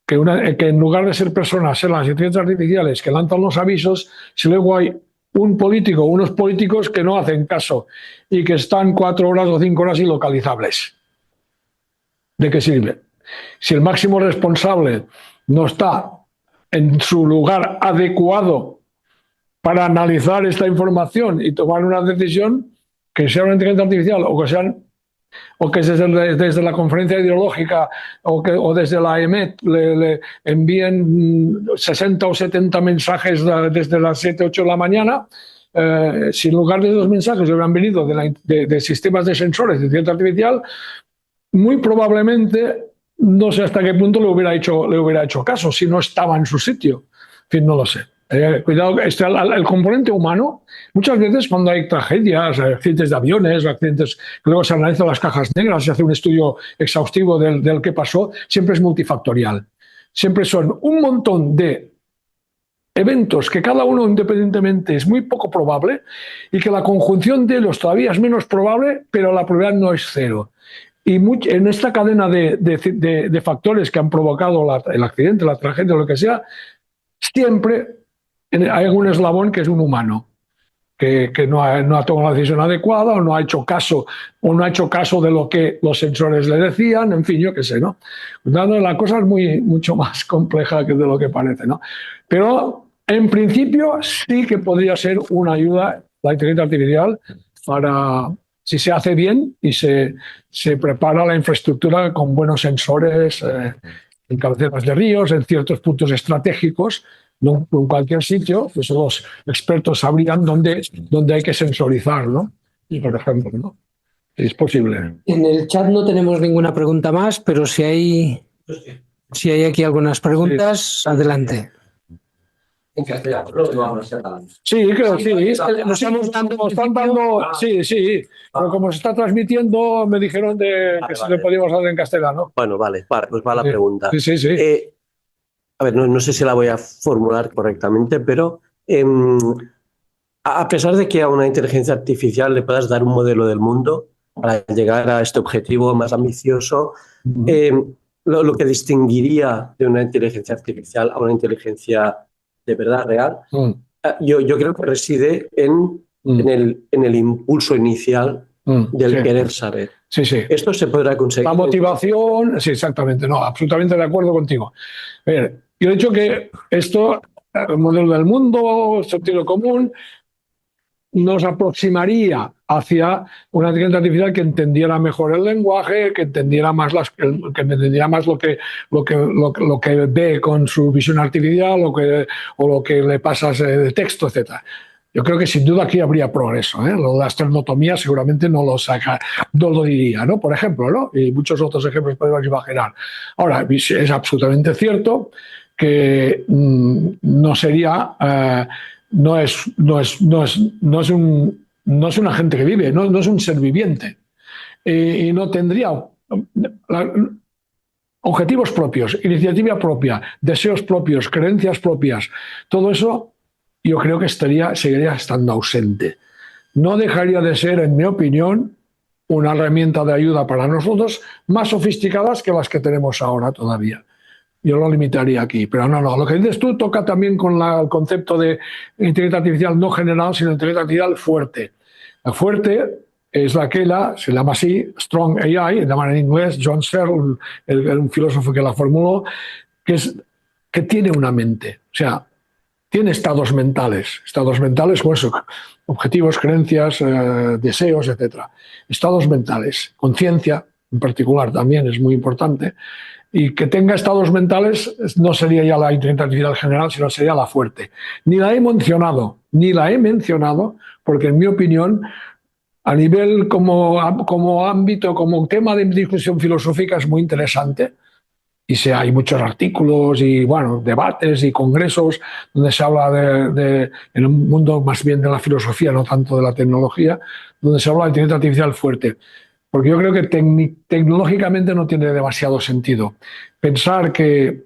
Que en lugar de ser personas, sean las inteligencias artificiales que lanzan los avisos, si luego hay un político o unos políticos que no hacen caso y que están 4 horas o 5 horas ilocalizables. ¿De qué sirve? Si el máximo responsable no está en su lugar adecuado para analizar esta información y tomar una decisión, que sea una inteligencia artificial o que desde la conferencia ideológica o desde la EMET le envíen 60 o 70 mensajes desde las 7 o 8 de la mañana, si en lugar de esos mensajes hubieran venido de sistemas de sensores de inteligencia artificial, muy probablemente no sé hasta qué punto le hubiera hecho caso si no estaba en su sitio. En fin, no lo sé. Cuidado, el componente humano, muchas veces cuando hay tragedias, accidentes de aviones, accidentes, luego se analizan las cajas negras, se hace un estudio exhaustivo del que pasó, siempre es multifactorial. Siempre son un montón de eventos que cada uno independientemente es muy poco probable y que la conjunción de ellos todavía es menos probable, pero la probabilidad no es cero. Y en esta cadena de factores que han provocado el accidente, la tragedia, lo que sea, siempre hay algún eslabón que es un humano, que no ha tomado la decisión adecuada o no ha hecho caso de lo que los sensores le decían, en fin, yo qué sé, ¿no? La cosa es mucho más compleja de lo que parece, ¿no? Pero en principio sí que podría ser una ayuda la inteligencia artificial para, si se hace bien y se prepara la infraestructura con buenos sensores en cabeceras de ríos, en ciertos puntos estratégicos, no en cualquier sitio, pues los expertos sabrían dónde hay que sensorizar, ¿no? Por ejemplo, ¿no? Es posible. En el chat no tenemos ninguna pregunta más, pero si hay aquí algunas preguntas, sí. Adelante. En castellano, lo vamos a hacer. Sí, creo que sí. Nos están dando, sí. Pero como se está transmitiendo, me dijeron que se le podíamos hacer en castellano. Bueno, vale, pues va la pregunta. Sí. A ver, no sé si la voy a formular correctamente, pero a pesar de que a una inteligencia artificial le puedas dar un modelo del mundo para llegar a este objetivo más ambicioso, lo que distinguiría de una inteligencia artificial a una inteligencia de verdad real, yo creo que reside en el impulso inicial del querer saber. Sí. Esto se podrá conseguir. La motivación, sí, exactamente. No, absolutamente de acuerdo contigo. A ver, yo he dicho que esto, el modelo del mundo, sentido común, nos aproximaría hacia una inteligencia artificial que entendiera mejor el lenguaje, que entendiera más lo que ve con su visión artificial o lo que le pasas de texto, etc. Yo creo que sin duda aquí habría progreso, ¿eh? Lo de la esternotomía seguramente no lo diría, ¿no? Por ejemplo, ¿no? Y muchos otros ejemplos podemos imaginar. Ahora, es absolutamente cierto que no sería... No es un agente que vive, no es un ser viviente. Y no tendría... objetivos propios, iniciativa propia, deseos propios, creencias propias, todo eso yo creo que seguiría estando ausente. No dejaría de ser, en mi opinión, una herramienta de ayuda para nosotros más sofisticadas que las que tenemos ahora todavía. Yo lo limitaría aquí, pero no. Lo que dices tú toca también con el concepto de inteligencia artificial no general, sino inteligencia artificial fuerte. La fuerte es aquella, se llama así, Strong AI, llaman en inglés, John Searle, un filósofo que la formuló, que tiene una mente, o sea, tiene estados mentales como eso, objetivos, creencias, deseos, etc. Estados mentales, conciencia en particular también es muy importante, y que tenga estados mentales no sería ya la inteligencia artificial general, sino sería la fuerte. Ni la he mencionado, porque en mi opinión, a nivel como ámbito, como tema de discusión filosófica es muy interesante. Y hay muchos artículos y bueno, debates y congresos donde se habla en un mundo más bien de la filosofía, no tanto de la tecnología, donde se habla de inteligencia artificial fuerte. Porque yo creo que tecnológicamente no tiene demasiado sentido. Pensar que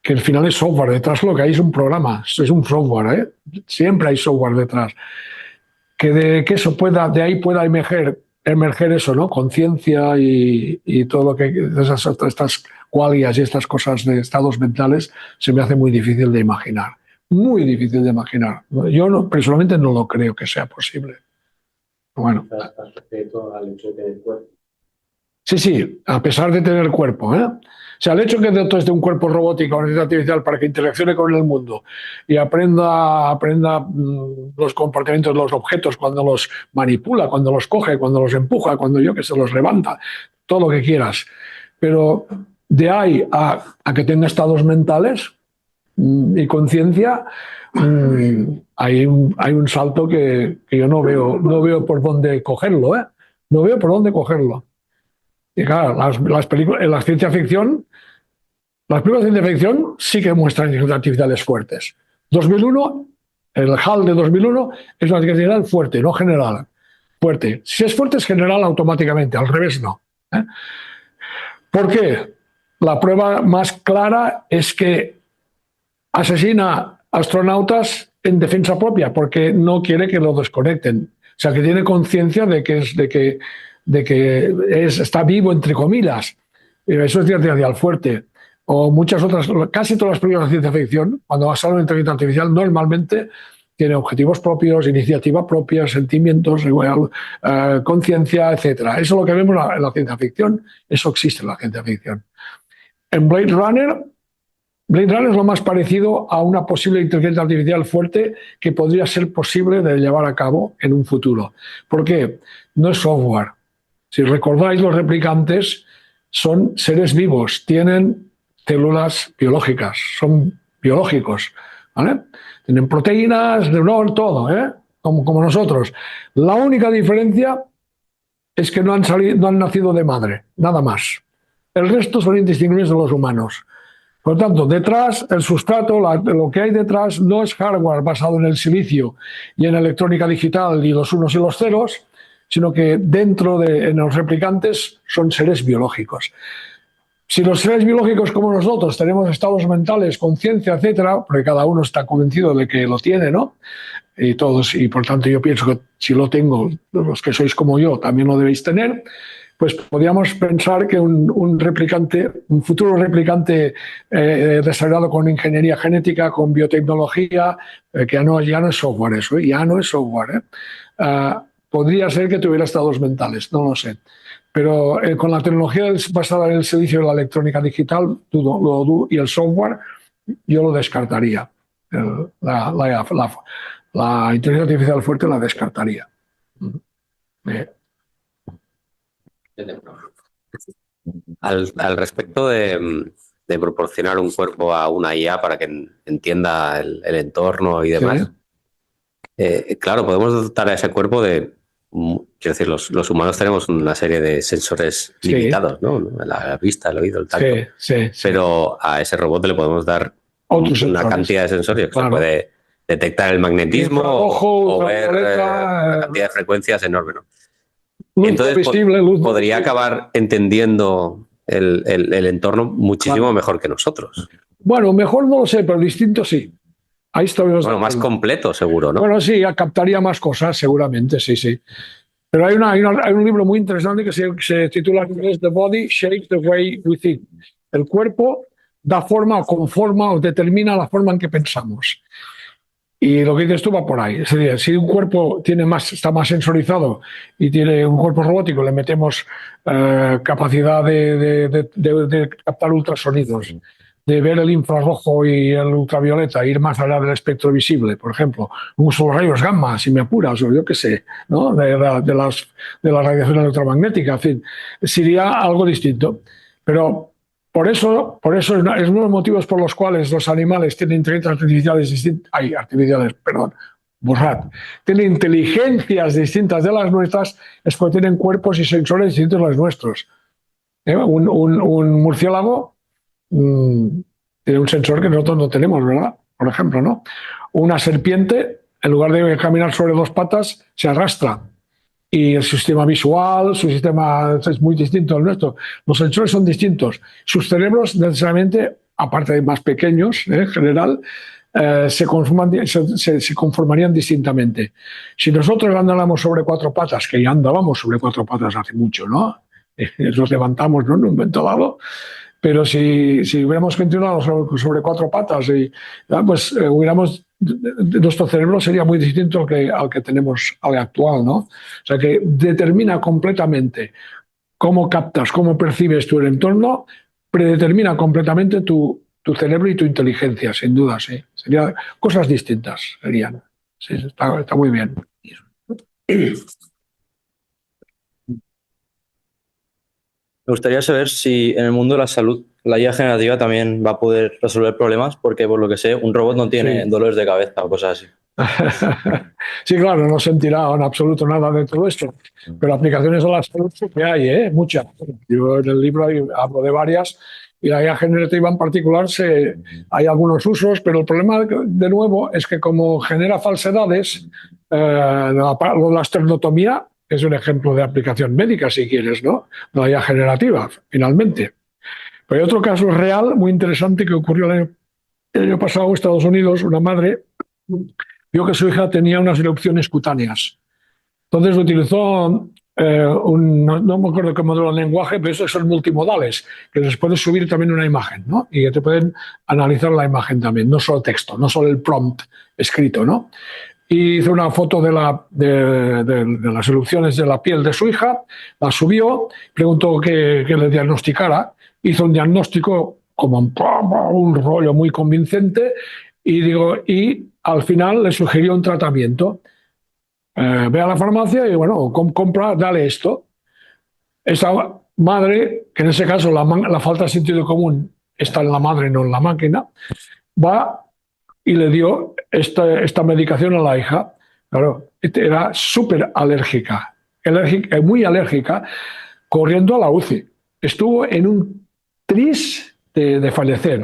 al final es software, detrás lo que hay es un programa, es un software, ¿eh? Siempre hay software detrás. Que de ahí pueda emerger eso, ¿no? Conciencia y todo lo que estas cualias y estas cosas de estados mentales se me hace muy difícil de imaginar. Muy difícil de imaginar. Yo personalmente no lo creo que sea posible. Bueno. Sí, a pesar de tener cuerpo, ¿eh? O sea, el hecho que dotes de un cuerpo robótico a una inteligencia artificial para que interaccione con el mundo y aprenda los comportamientos de los objetos cuando los manipula, cuando los coge, cuando los empuja, cuando los levanta, todo lo que quieras. Pero de ahí a que tenga estados mentales y conciencia, hay un salto que yo no veo por dónde cogerlo, ¿eh? No veo por dónde cogerlo. Y claro, las películas, en la ciencia ficción, las películas de ciencia ficción sí que muestran inteligencias artificiales fuertes. 2001, el HAL de 2001 es una inteligencia artificial fuerte, no general. Fuerte. Si es fuerte es general automáticamente, al revés no. ¿Por qué? La prueba más clara es que asesina astronautas en defensa propia, porque no quiere que lo desconecten. O sea, que tiene conciencia de que está vivo, entre comillas. Eso es inteligencia artificial fuerte. O muchas otras, casi todas las películas de ciencia ficción, cuando salen en inteligencia artificial, normalmente tiene objetivos propios, iniciativa propia, sentimientos, conciencia, etc. Eso es lo que vemos en la ciencia ficción, eso existe en la ciencia ficción. En Blade Runner es lo más parecido a una posible inteligencia artificial fuerte que podría ser posible de llevar a cabo en un futuro. ¿Por qué? No es software. Si recordáis, los replicantes son seres vivos, tienen células biológicas, son biológicos, ¿vale? Tienen proteínas, neuronas, todo, ¿eh? Como nosotros. La única diferencia es que no han nacido de madre, nada más. El resto son indistinguibles de los humanos. Por lo tanto, detrás, el sustrato, lo que hay detrás no es hardware basado en el silicio y en electrónica digital y los unos y los ceros, sino que en los replicantes son seres biológicos. Si los seres biológicos como nosotros tenemos estados mentales, conciencia, etcétera, porque cada uno está convencido de que lo tiene, ¿no? Y por tanto yo pienso que si lo tengo, los que sois como yo también lo debéis tener, pues podríamos pensar que un futuro replicante desarrollado con ingeniería genética, con biotecnología, que ya no es software eso, ya no es software, podría ser que tuviera estados mentales, no lo sé. Pero con la tecnología basada en el servicio de la electrónica digital y el software, yo lo descartaría. La inteligencia artificial fuerte la descartaría. Al respecto de proporcionar un cuerpo a una IA para que entienda el entorno y demás, claro, podemos dotar a ese cuerpo de... Quiero decir, los humanos tenemos una serie de sensores limitados, ¿no? La vista, el oído, el tacto. Sí. Pero a ese robot le podemos dar una cantidad de sensores. Claro. Se puede detectar el magnetismo o ver una cantidad de frecuencias enorme, ¿no? Entonces, podría acabar entendiendo el entorno muchísimo mejor que nosotros. Bueno, mejor no lo sé, pero distinto sí. Ahí estamos. Bueno, más completo seguro, ¿no? Bueno, sí, captaría más cosas, seguramente, sí, sí. Pero hay un libro muy interesante que se titula en inglés The Body Shapes the Way We Think. El cuerpo da forma o conforma o determina la forma en que pensamos. Y lo que dices tú va por ahí. Es decir, si un cuerpo está más sensorizado y tiene un cuerpo robótico, le metemos capacidad de captar ultrasonidos, de ver el infrarrojo y el ultravioleta, ir más allá del espectro visible, por ejemplo, un uso de rayos gamma, si me apuras, o yo qué sé, ¿no? de la radiación electromagnética, en fin, sería algo distinto. Pero por eso es uno de los motivos por los cuales los animales tienen inteligencias artificiales distintas, tienen inteligencias distintas de las nuestras, es porque tienen cuerpos y sensores distintos de los nuestros. Un murciélago tiene un sensor que nosotros no tenemos, ¿verdad? Por ejemplo, ¿no? Una serpiente, en lugar de caminar sobre dos patas, se arrastra. Y el sistema visual, su sistema es muy distinto al nuestro. Los sensores son distintos. Sus cerebros, necesariamente, aparte de más pequeños, en general, se conformarían distintamente. Si nosotros andáramos sobre cuatro patas, que ya andábamos sobre cuatro patas hace mucho, ¿no? Nos levantamos, ¿no? En un momento dado. Pero si hubiéramos continuado sobre cuatro patas, pues nuestro cerebro sería muy distinto al que tenemos al actual, ¿no? O sea que determina completamente cómo captas, cómo percibes tu entorno, predetermina completamente tu cerebro y tu inteligencia, sin duda, sí. Serían cosas distintas, serían. Sí, está muy bien. Me gustaría saber si en el mundo de la salud la IA generativa también va a poder resolver problemas, porque por lo que sé, un robot no tiene dolores de cabeza o cosas así. Sí, claro, no sentirá en absoluto nada de todo esto, pero aplicaciones a la salud que hay, muchas. Yo en el libro hablo de varias y la IA generativa en particular hay algunos usos, pero el problema de nuevo es que como genera falsedades, la esternotomía es un ejemplo de aplicación médica, si quieres, ¿no? La IA generativa, finalmente. Pero hay otro caso real muy interesante que ocurrió el año pasado en Estados Unidos. Una madre vio que su hija tenía unas erupciones cutáneas. Entonces utilizó no me acuerdo qué modelo de lenguaje, pero esos son multimodales, que les puedes subir también una imagen, ¿no? Y que te pueden analizar la imagen también, no solo texto, no solo el prompt escrito, ¿no? Y hizo una foto de las erupciones de la piel de su hija, la subió, preguntó que le diagnosticara, hizo un diagnóstico como un rollo muy convincente y al final le sugirió un tratamiento. Ve a la farmacia y bueno, compra, dale esto. Esa madre, que en ese caso la falta de sentido común está en la madre, no en la máquina, va y le dio esta medicación a la hija. Claro, era súper alérgica, muy alérgica, corriendo a la UCI. Estuvo en un tris de fallecer,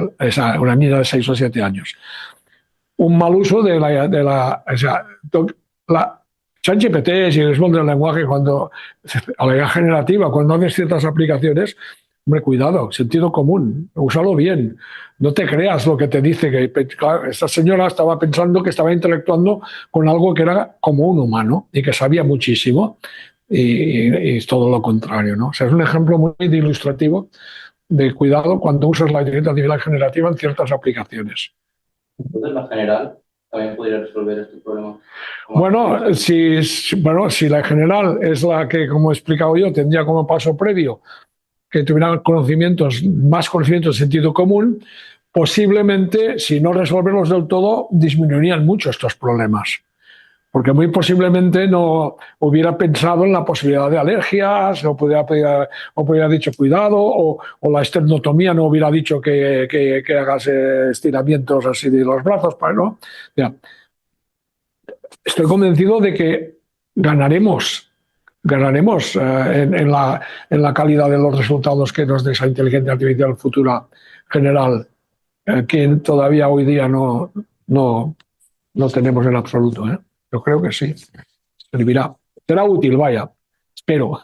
una niña de 6 o 7 años. Un mal uso de la ChatGPT, si responde el lenguaje, a la IA generativa, cuando haces ciertas aplicaciones, hombre, cuidado, sentido común, úsalo bien. No te creas lo que te dice. Claro, esta señora estaba pensando que estaba interactuando con algo que era como un humano y que sabía muchísimo, y es todo lo contrario, ¿no? O sea, es un ejemplo muy ilustrativo de cuidado cuando usas la inteligencia artificial generativa en ciertas aplicaciones. Entonces, la general también podría resolver este problema. Bueno, si la general es la que, como he explicado yo, tendría como paso previo que tuviera más conocimientos de sentido común, posiblemente, si no resolverlos del todo, disminuirían mucho estos problemas. Porque muy posiblemente no hubiera pensado en la posibilidad de alergias, o hubiera dicho cuidado, o la esternotomía no hubiera dicho que hagas estiramientos así de los brazos, ¿no? Ya. Estoy convencido de que ganaremos en la calidad de los resultados que nos dé esa inteligencia artificial futura general, que todavía hoy día no tenemos en absoluto. Yo creo que sí. Servirá. Será útil, vaya. Espero.